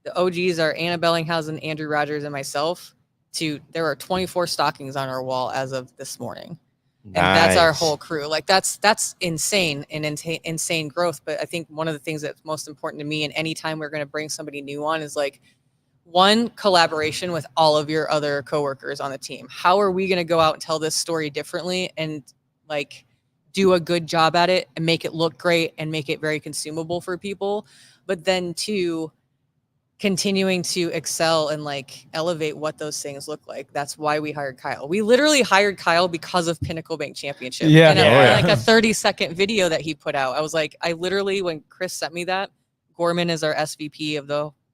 The OGs are Anna Bellinghausen, Andrew Rogers, and myself, to there are 24 stockings on our wall as of this morning. And that's our whole crew. Like that's insane and insane growth. But I think one of the things that's most important to me, and anytime we're going to bring somebody new on, is like one, collaboration with all of your other coworkers on the team. How are we going to go out and tell this story differently and like do a good job at it and make it look great and make it very consumable for people? But then 2, continuing to excel and like elevate what those things look like. That's why we hired Kyle. We literally hired Kyle because of Pinnacle Bank Championship. Yeah. And like a 30-second video that he put out. I was like, I literally, when Chris sent me that, Gorman is our SVP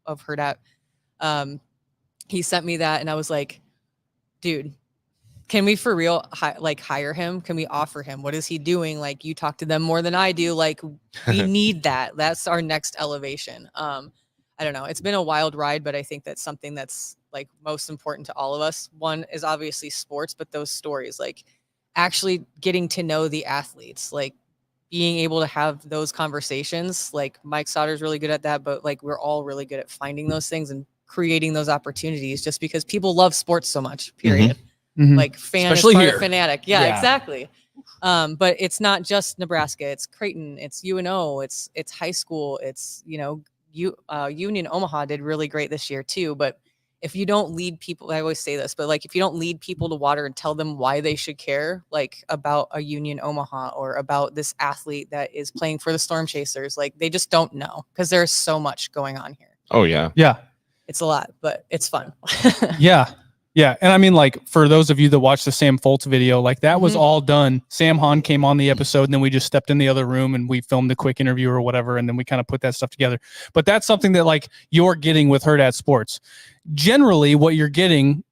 of Hurrdat. He sent me that and I was like, dude, can we for real hire him? Can we offer him? What is he doing? Like, you talk to them more than I do. Like, we need that. That's our next elevation. I don't know. It's been a wild ride, but I think that's something that's like most important to all of us. One is obviously sports, but those stories, like actually getting to know the athletes, like being able to have those conversations. Like Mike Sauter's really good at that, but like we're all really good at finding those things and creating those opportunities just because people love sports so much, period. Like fan, especially here. Fanatic. Yeah, exactly. But it's not just Nebraska. It's Creighton. It's UNO. It's high school. It's, Union Omaha did really great this year too. But if you don't lead people, I always say this, but like if you don't lead people to water and tell them why they should care, like about a Union Omaha or about this athlete that is playing for the Storm Chasers, like they just don't know because there's so much going on here. Oh yeah. Yeah. It's a lot, but it's fun. Yeah. Yeah. And like for those of you that watched the Sam Foltz video, like that was all done. Sam Hahn came on the episode and then we just stepped in the other room and we filmed a quick interview or whatever. And then we kind of put that stuff together. But that's something that like you're getting with Hurrdat Sports. Generally what you're getting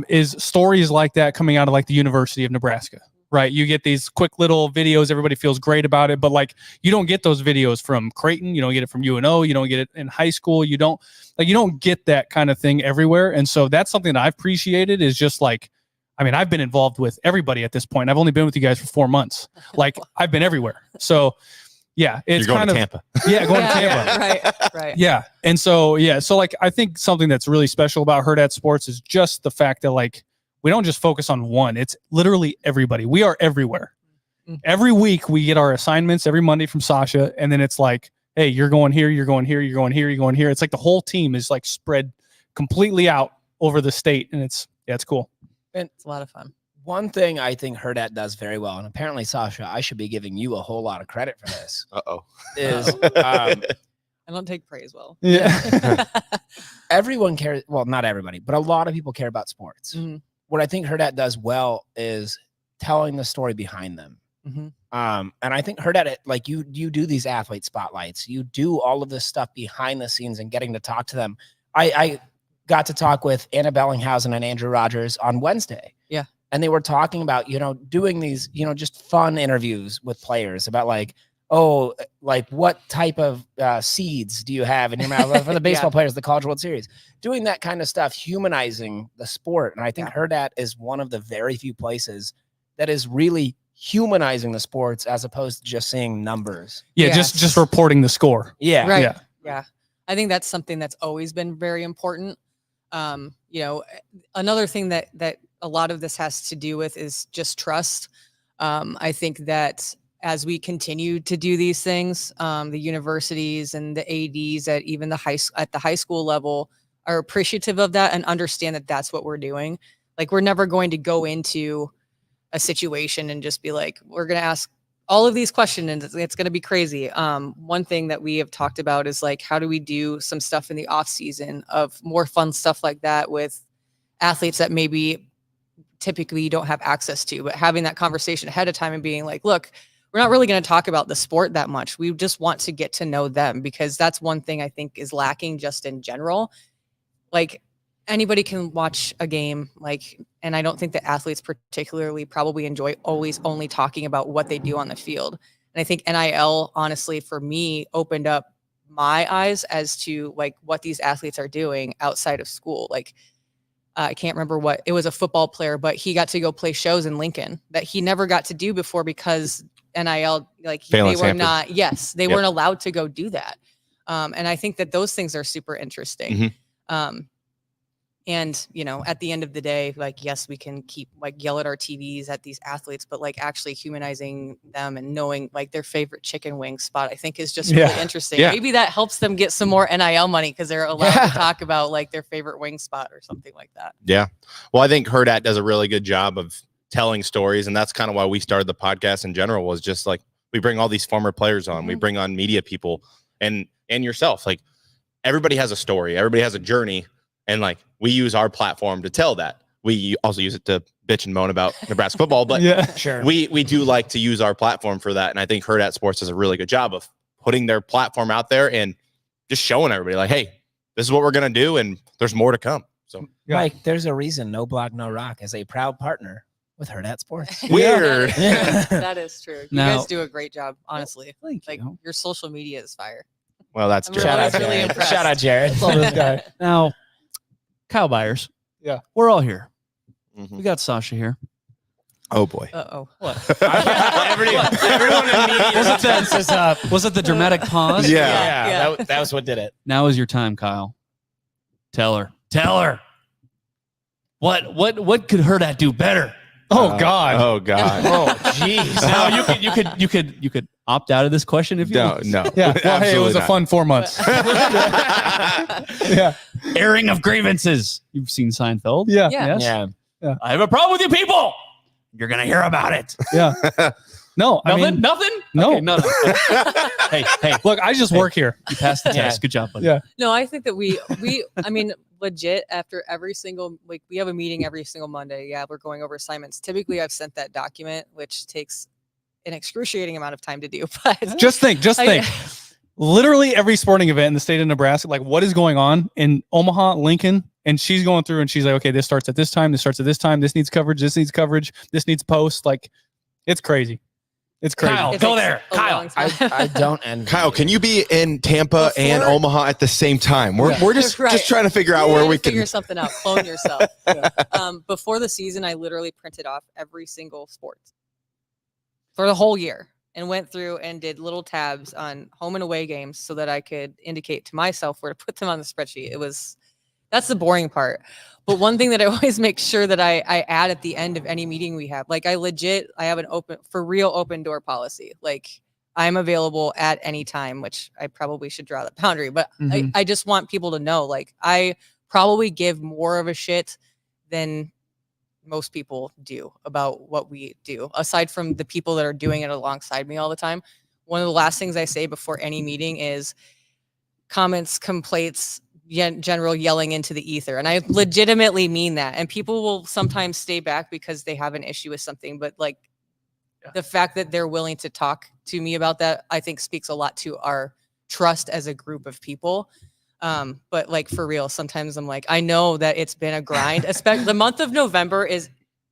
is stories like that coming out of like the University of Nebraska, right? You get these quick little videos. Everybody feels great about it, but like you don't get those videos from Creighton. You don't get it from UNO. You don't get it in high school. You don't get that kind of thing everywhere. And so that's something that I've appreciated is just like, I've been involved with everybody at this point. I've only been with you guys for 4 months. Like I've been everywhere. So yeah, it's You're going kind to of Tampa. Yeah, going to Tampa. Right. Yeah. And so, so like, I think something that's really special about Hurrdat Sports is just the fact that like, we don't just focus on one. It's literally everybody. We are everywhere. Every week we get our assignments every Monday from Sausha. And then it's like, hey, you're going here, you're going here, you're going here, you're going here. It's like the whole team is like spread completely out over the state, and it's cool. And It's a lot of fun. one thing I think Hurrdat does very well, and apparently, Sausha, I should be giving you a whole lot of credit for this. Is I don't take praise well. Yeah. everyone cares. Well, not everybody, but a lot of people care about sports. Mhm. What I think Hurrdat does well is telling the story behind them. Mhm. And I think Hurrdat, like you do these athlete spotlights, you do all of this stuff behind the scenes and getting to talk to them. I got to talk with Anna Bellinghausen and Andrew Rogers on Wednesday. Yeah. And they were talking about, doing these, just fun interviews with players about like, oh, like what type of seeds do you have in your mouth for the baseball players, the College World Series, doing that kind of stuff, humanizing the sport. And I think Hurrdat is one of the very few places that is really humanizing the sports as opposed to just seeing numbers. Yeah, just reporting the score. Yeah. Right. Yeah. Yeah. I think that's something that's always been very important. Another thing that a lot of this has to do with is just trust. I think that as we continue to do these things, the universities and the ADs at even the high school level are appreciative of that and understand that that's what we're doing. Like, we're never going to go into a situation and just be like, we're going to ask all of these questions and it's going to be crazy. One thing that we have talked about is like, how do we do some stuff in the off season of more fun stuff like that with athletes that maybe typically you don't have access to, but having that conversation ahead of time and being like, look, we're not really going to talk about the sport that much. We just want to get to know them, because that's one thing I think is lacking just in general. Like, anybody can watch a game, and I don't think that athletes particularly probably enjoy always only talking about what they do on the field. And I think NIL, honestly, for me, opened up my eyes as to like what these athletes are doing outside of school. Like, I can't remember what it was, a football player, but he got to go play shows in Lincoln that he never got to do before because NIL, they weren't allowed to go do that. And I think that those things are super interesting. Mm-hmm. And, at the end of the day, yes, we can keep yell at our TVs at these athletes, but actually humanizing them and knowing their favorite chicken wing spot, I think is just really interesting. Yeah. Maybe that helps them get some more NIL money because they're allowed to talk about their favorite wing spot or something like that. Yeah. Well, I think Hurrdat does a really good job of telling stories. And that's kind of why we started the podcast in general, was just we bring all these former players on, we bring on media people and yourself. Everybody has a story, everybody has a journey. And we use our platform to tell that. We also use it to bitch and moan about Nebraska football, but Sure. we do like to use our platform for that. And I think Hurrdat Sports does a really good job of putting their platform out there and just showing everybody hey, this is what we're going to do. And there's more to come. So Mike, there's a reason No Block, No Rock is a proud partner with Hurrdat Sports. weird. That is true. You Now- guys do a great job, honestly. Thank you. Your social media is fire. Well, that's I'm true. Shout out, really Jared. impressed. Shout out, Jared. This guy. Now, Kyle Byers. Yeah. We're all here. Mhm. We got Sausha here. Oh boy. Uh-oh. What? Everyone immediately senses up. Was it the dramatic pause? Yeah. Yeah. That was what did it. Now is your time, Kyle. Tell her. What could Hurrdat do better? Oh God. Oh God. Oh, jeez. Now you could opt out of this question if you No, want. no. Yeah. Well, hey, it was Absolutely a not. fun 4 months. Yeah. Airing of grievances. You've seen Seinfeld. Yeah. Yeah. Yes? Yeah. I have a problem with you people. You're gonna hear about it. Yeah. No, I mean, Nothing. no. Okay, no. hey, look, I just work here. you passed the Yeah. test. Good job, buddy. Yeah. No, I think that we I mean, legit, after every single, we have a meeting every single Monday. Yeah, we're going over assignments. Typically, I've sent that document, which takes an excruciating amount of time to do. But Just think. Literally every sporting event in the state of Nebraska, what is going on in Omaha, Lincoln, and she's going through and she's like, okay, this starts at this time, this starts at this time, this needs coverage, this needs post. It's crazy. It's crazy. Kyle, it go takes there. a Kyle. long time. I don't envy Kyle, can you be in Tampa and Before- Omaha at the same time? We're just Right. trying to figure out You where gotta we can. figure something out. Clone yourself. Before the season, I literally printed off every single sport for the whole year and went through and did little tabs on home and away games so that I could indicate to myself where to put them on the spreadsheet. That's the boring part. But one thing that I always make sure that I add at the end of any meeting we have, I have an open door policy. I'm available at any time, which I probably should draw the boundary, but I just want people to know, like, I probably give more of a shit than most people do about what we do, aside from the people that are doing it alongside me all the time. One of the last things I say before any meeting is comments, complaints, general yelling into the ether. And I legitimately mean that. And people will sometimes stay back because they have an issue with something, but like the fact that they're willing to talk to me about that, I think speaks a lot to our trust as a group of people. But like for real, sometimes I'm like, I know that it's been a grind. Especially the month of November is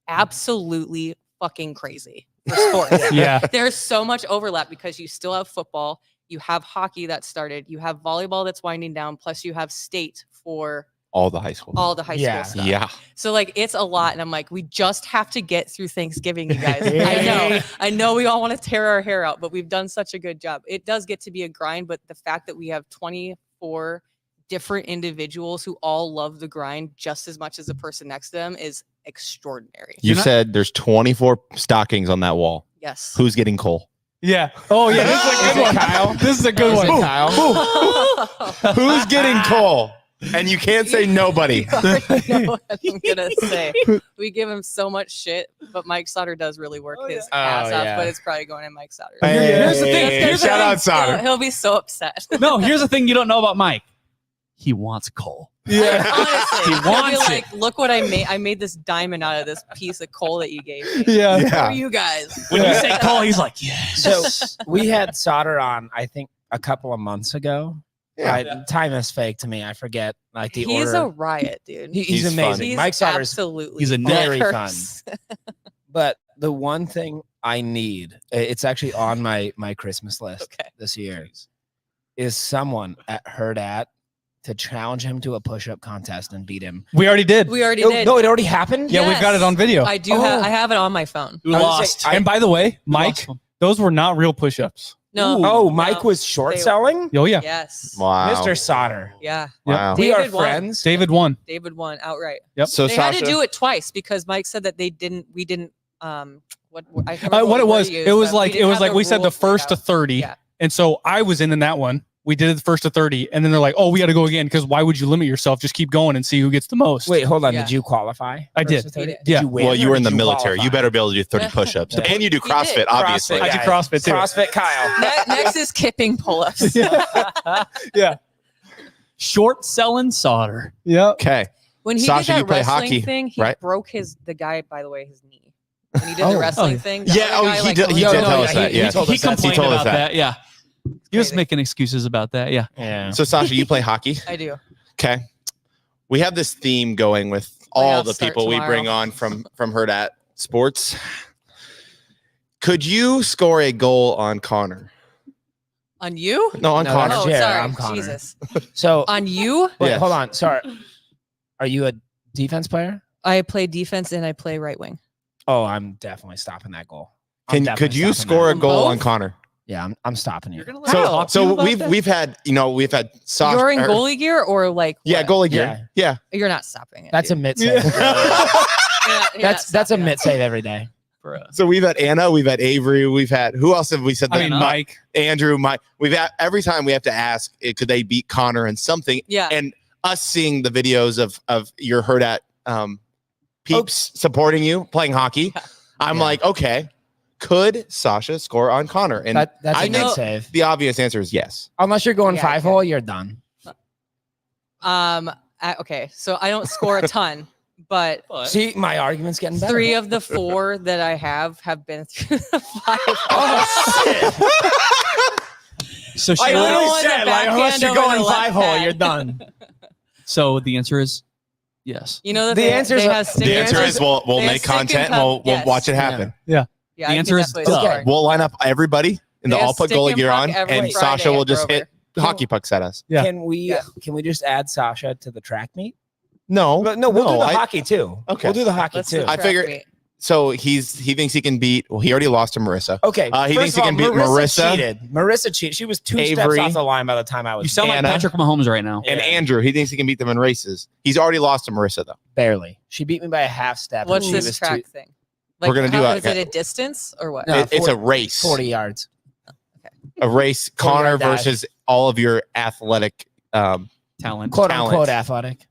absolutely fucking crazy for sports. There's so much overlap because you still have football, you have hockey that started, you have volleyball that's winding down, plus you have state for all the high school stuff. Yeah. So like it's a lot. And I'm like, we just have to get through Thanksgiving, you guys. I know we all want to tear our hair out, but we've done such a good job. It does get to be a grind, but the fact that we have 24 different individuals who all love the grind just as much as the person next to them is extraordinary. You said there's 24 stockings on that wall. Yes. Who's getting coal? Yeah. Oh yeah, this is a good one. Kyle. This is a good one. Kyle. Who's getting coal? And you can't say nobody. You already know what I'm gonna say. We give him so much shit, but Mike Sauter does really work his ass off. But it's probably going in Mike Sauter. Here's the thing. Shout out Sauter. He'll be so upset. No, here's the thing you don't know about Mike. He wants coal. Yeah. Honestly, He wants like, look what I made. I made this diamond out of this piece of coal that you gave me. Yeah. Who are you guys? When you say coal, he's like, yes. So we had Sauter on, I think, a couple of months ago. Time is fake to me. I forget like the order. He's a riot, dude. He's amazing. He's Mike Sauter's absolutely he's a very fun. nerd. But the one thing I need, it's actually on my Christmas list this year, is someone at Hurrdat to challenge him to a push-up contest and beat him. We already did. We already did. No, it already happened? Yeah, we've got it on video. I do I have it on my phone. We lost. And by the way, Mike, those were not real push-ups. No. Mike was short selling? Oh yeah. Yes. Wow. Mr. Sauter. Yeah. Wow. We are David won. friends. David won. David won outright. Yep. So They Sausha, had to do it twice because Mike said that we didn't what it was, used, it was but like we said the rules laid first to out. 30. Yeah. And so I was in that one. We did it the first to 30, and then they're like, "Oh, we got to go again because why would you limit yourself? Just keep going and see who gets the most." Wait, hold on. Yeah. Did you qualify? I did. First to 30? He did. Yeah. you win well, you or were in did the military. qualify? You better be able to do 30 push-ups. And you do CrossFit, did. obviously. I do CrossFit too. CrossFit Kyle. Next is kipping pull-ups. Yeah. Short selling Sauter. Yeah. Okay. When he Sasha, did you that play wrestling hockey, thing, he right? broke the guy, by the way, his knee. When he did the wrestling thing. Yeah, he did tell us that. Yeah. He complained told us about that. Yeah. He was Crazy. making excuses about that. Yeah. So Sasha, you play hockey? I do. Okay. We have this theme going with all Playoffs the start people we tomorrow. bring on from Hurrdat Sports. Could you score a goal on Connor? On you? No, on Connor. Oh, Jared, sorry. I'm Connor. Jesus. So, On you? wait, Yes. hold on. Sorry. Are you a defense player? I play defense and I play right wing. Oh, I'm definitely stopping that goal. Could you score a goal on Connor? Yeah, I'm stopping you. So we've had Sasha. You're in goalie gear or like Yeah, what? goalie gear. Yeah. You're not stopping it. That's a dude. mid save. You're not That's a stopping it. mid save every day. So we've had Anna, we've had Avery, we've had who else have we said? I mean, Mike, Andrew, Mike. We've had every time we have to ask, could they beat Connor in something? Yeah. And us seeing the videos of your Hurrdat peeps supporting you playing hockey, I'm like, okay, could Sasha score on Connor? And That's I a mid think save. the obvious answer is yes. Unless you're going Yeah, 5-hole, you're done. Okay, so I don't score a ton, but See, my argument's getting better. 3 of the 4 that I have been through the 5. So I don't literally want the said, like, unless backhand you're over going the left 5-hole, pad. you're done. So the answer is yes. You know that The they, answer's they a- have the stick The answer and is we'll they have make stick and content and cup. we'll Yes. watch it happen. Yeah, The I can answer is definitely duh. score. We'll line up everybody and They they'll have all put stick goalie and gear puck on, every and Friday Sasha will at just Grover. hit hockey pucks at us. Yeah. Can we just add Sasha to the track meet? No, But no, we'll do the hockey too. Okay. We'll do the hockey Let's do too. the I track figured- meet. So he thinks he can beat. Well, he already lost to Marissa. Okay. He first thinks he of all, can beat Marissa. Cheated. Marissa cheated. She was 2 steps Avery. off the line by the time I was You sound Anna. like Patrick Mahomes right now. And Yeah. Andrew, he thinks he can beat them in races. He's already lost to Marissa though. barely. She beat me by a half step. What's and she this was track 2 thing? We're gonna do how- a- Is it a distance or what? No. It's a 40 race. 40 yards. a race, Connor versus all of your athletic talent, quote unquote athletic.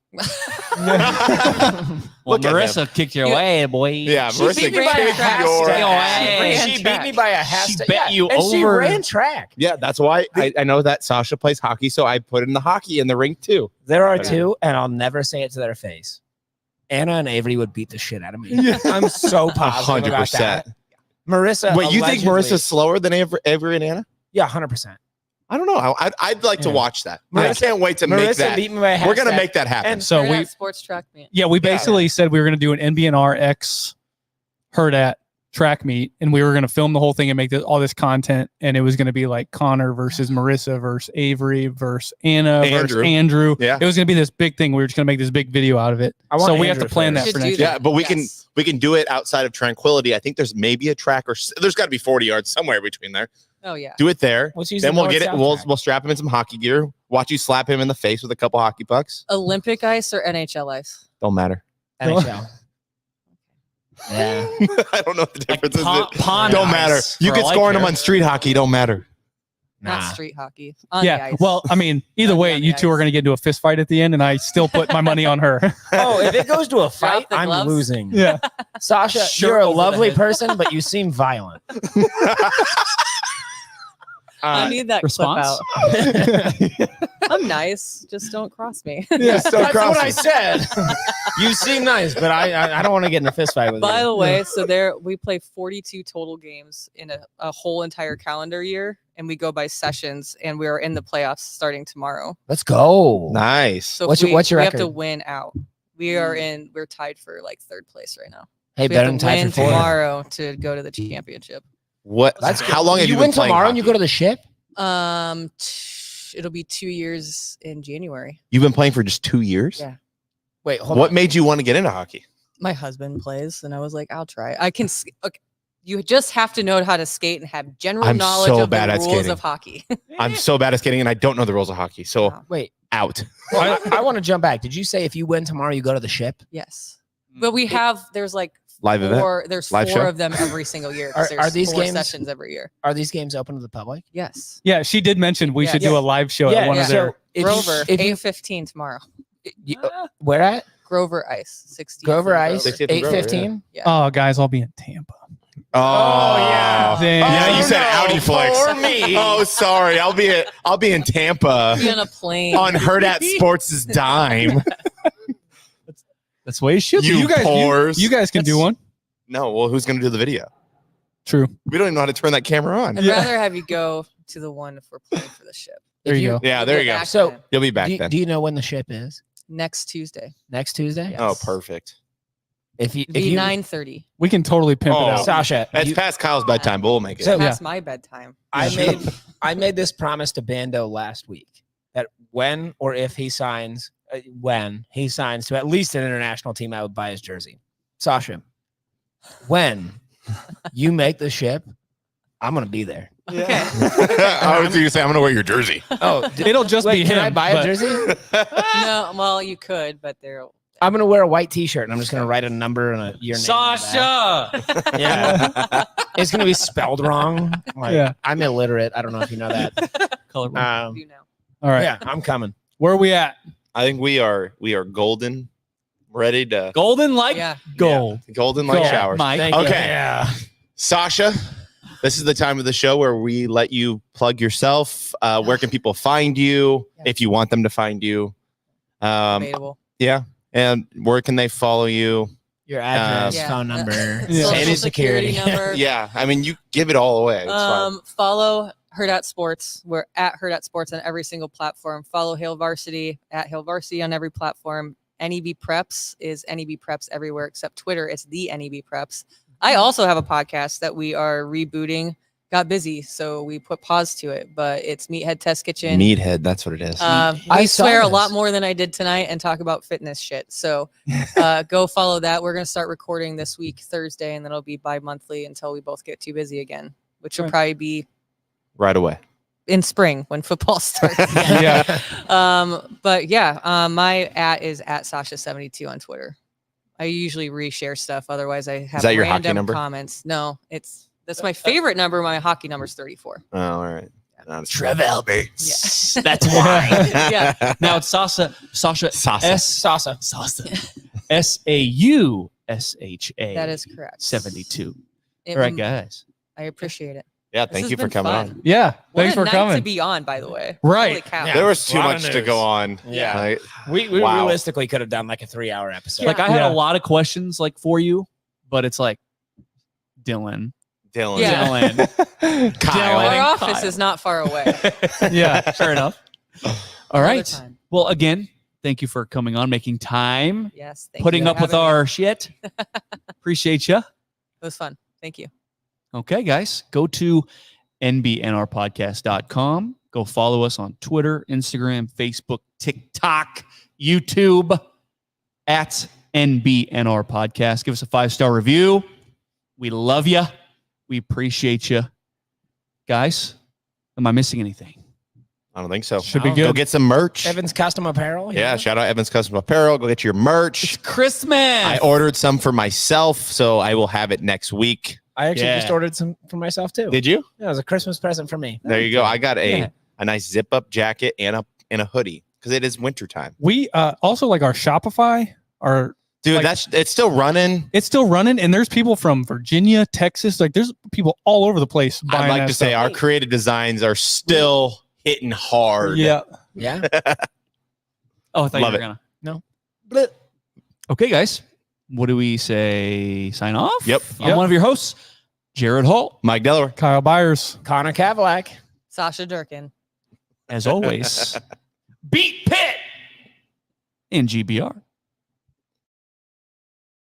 Well, Marissa kicked your way, boy. Yeah, She Marissa beat me by a kicked half your step. ass. She beat me by a half She step. bet you and she over. ran track. Yeah, that's why I know that Sausha plays hockey, so I put in the hockey in the rink too. There are two, and I'll never say it to their face. Anna and Avery would beat the shit out of me. I'm so positive about that. Marissa. Wait, you think allegedly- Marissa's slower than Avery and Anna? Yeah, 100%. I don't know. I'd like to watch that. I Marissa- can't wait to make Marissa that. beat me by a half We're gonna step. make that happen. And So we sports track meet. we basically said we were going to do an NBNR X Hurrdat track meet, and we were going to film the whole thing and make all this content, and it was going to be like Connor versus Marissa versus Avery versus Anna versus Andrew. Yeah. It was going to be this big thing. We were just going to make this big video out of it. So we have to plan that for next year. Yeah, but we can do it outside of Tranquility. I think there's maybe a track or there's got to be 40 yards somewhere between there. Oh yeah. Do it there. Let's use Then the we'll get it. north-south We'll strap him in some hockey gear. Watch you slap him in the face with a couple hockey pucks. Olympic ice or NHL ice? Don't matter. NHL. Yeah. I don't know what the difference is. pond Don't ice matter. You for can all I score him care. on street hockey. Don't matter. Not street hockey. On the Yeah. ice. Well, I mean, either way, you two are going to get into a fist fight at the end, and I still put my money on her. Oh, if it goes to a fight, the I'm gloves. losing. Yeah. Sasha, Shirt you're a over the lovely head. person, but you seem violent. I need that response? clip out. I'm nice. Just don't cross me. That's what I said. You seem nice, but I don't want to get in a fist fight with By you. the way, so we play 42 total games in a whole entire calendar year, and we go by sessions, and we are in the playoffs starting tomorrow. Let's go. Nice. So What's if your we have record? to win out. We're tied for like third place right now. Hey, We have better to than tied win for fourth. tomorrow to go to the championship. What? That's How long have you win been playing tomorrow hockey? and you go to the ship? It'll be 2 years in January. You've been playing for just 2 years? Yeah. Wait, hold What on. made you want to get into hockey? My husband plays, and I was like, I'll try. I can. Okay, you just have to know how to skate and have general I'm knowledge so of bad the at rules skating. of hockey. I'm so bad at skating, and I don't know the rules of hockey. So Wait, out. well, I want to jump back. Did you say if you win tomorrow, you go to the ship? Yes, but we have. There's like Live event? four. There's Live four show? of them every single year. 'cause Are there's these four games- sessions every year? Are these games open to the public? Yes. Yeah, she did mention we Yeah. should do a live show at one of their. So if Grover, you, if you, 8:15 tomorrow. where at? Grover Ice, 60. Grover Ice, 60th and Grover, 8:15. Yeah. Oh, guys, I'll be in Tampa. Oh, yeah. Damn. Yeah, you said Audi flex. For me. Oh, sorry. I'll be in Tampa Be on a plane. on Hurrdat Sports' dime. That's the way it should be. You You guys, pores. you guys can do one. No, well, who's going to do the video? True. We don't even know how to turn that camera on. I'd rather have you go to the one if we're playing for the ship. There If you you- go. Yeah, there you go. Back So then. You'll be back then. do you know when the ship is? Next Tuesday. Next Tuesday? Yeah. Oh, perfect. If you, if Be you 9:30. We can totally pimp Oh. it out. Sasha, It's you- past Kyle's bedtime, but we'll make it. So- That's my bedtime. I made this promise to Bando last week that when or if he signs, when he signs to at least an international team, I would buy his jersey. Sasha, when you make the ship, I'm gonna be there. Okay. I was going to say, I'm going to wear your jersey. Oh, It'll just wait, be can him. I buy but- a jersey? No, well, you could, but they're I'm gonna wear a white T-shirt and I'm just gonna write a number and your name. on the back. Sasha. Yeah, it's gonna be spelled wrong. Like, Yeah. I'm illiterate. I don't know if you know that. Color. you know. All right. Yeah, I'm coming. Where are we at? I think we are golden, ready to Golden like Yeah. Gold. golden like Gold. showers. Mike. Thank you. Okay. Yeah. Sasha, this is the time of the show where we let you plug yourself. Where can people find you if you want them to find you? Debatable. Yeah. And where can they follow you? Your address, Yeah. phone number, Yeah. sanity Social security security. number. Yeah. I mean, you give it all away. It's fine. Follow Hurrdat Sports. We're at Hurrdat Sports on every single platform. Follow Hail Varsity at Hail Varsity on every platform. NEB Preps is NEB Preps everywhere except Twitter. It's the NEB Preps. I also have a podcast that we are rebooting. Got busy, so we put pause to it, but it's Meathead Test Kitchen. Meathead. That's what it is. I I saw swear a this. lot more than I did tonight and talk about fitness shit. So go follow that. We're going to start recording this week, Thursday, and then it'll be bi-monthly until we both get too busy again, which will probably be Right away. in spring when football starts. Yeah. But yeah, my @is @Sasha72 on Twitter. I usually reshare stuff. Otherwise, I have that your hockey random number? comments. No, that's my favorite number. My hockey number is 34. Oh, all right. Trevell Bates. Yeah. That's why. Yeah. Now it's Sausha Sausa. SAUSHA. That is correct. 72. It- All right, guys. I appreciate it. Yeah, This thank has you for been coming fun. on. Yeah. What Thanks a for night coming. to be on, by the way. Right. Holy cow. Yeah. There was too Lot of much to news. go on. Yeah. Like, We Wow. realistically could have done like a 3-hour episode. Like I had Yeah. a lot of questions like for you, but it's like Dylan. Dylan. Yeah. Dylan. Kyle. Our and office Kyle. is not far away. Yeah. Fair enough. All Another right. time. Well, again, thank you for coming on, making time, Yes. Thank putting you up for with having me. our shit. Appreciate you. It was fun. Thank you. Okay, guys, go to nbnrpodcast.com. Go follow us on Twitter, Instagram, Facebook, TikTok, YouTube at NBNR Podcast. Give us a 5-star review. We love you. We appreciate you. Guys, am I missing anything? I don't think so. Should be Go good. get some merch. Evans Custom Apparel. Yeah, shout out Evans Custom Apparel. Go get your merch. Christmas. I ordered some for myself, so I will have it next week. I actually Yeah. just ordered some for myself too. Did you? Yeah, it was a Christmas present for me. There you go. I got Yeah. a nice zip up jacket and a hoodie because it is wintertime. We also like our Shopify. Dude, Like- it's still running. It's still running, and there's people from Virginia, Texas. Like there's people all over the place buying I'd like that to say stuff. our creative designs are still hitting hard. Yeah. Yeah. Oh, I thought Love you were it. gonna. No. Okay, guys. What do we say? Sign off? Yep. I'm one of your hosts, Jared Holt. Mike Delaware. Kyle Byers. Connor Cavalack. Sausha Durkan. As always, beat Pitt in GBR.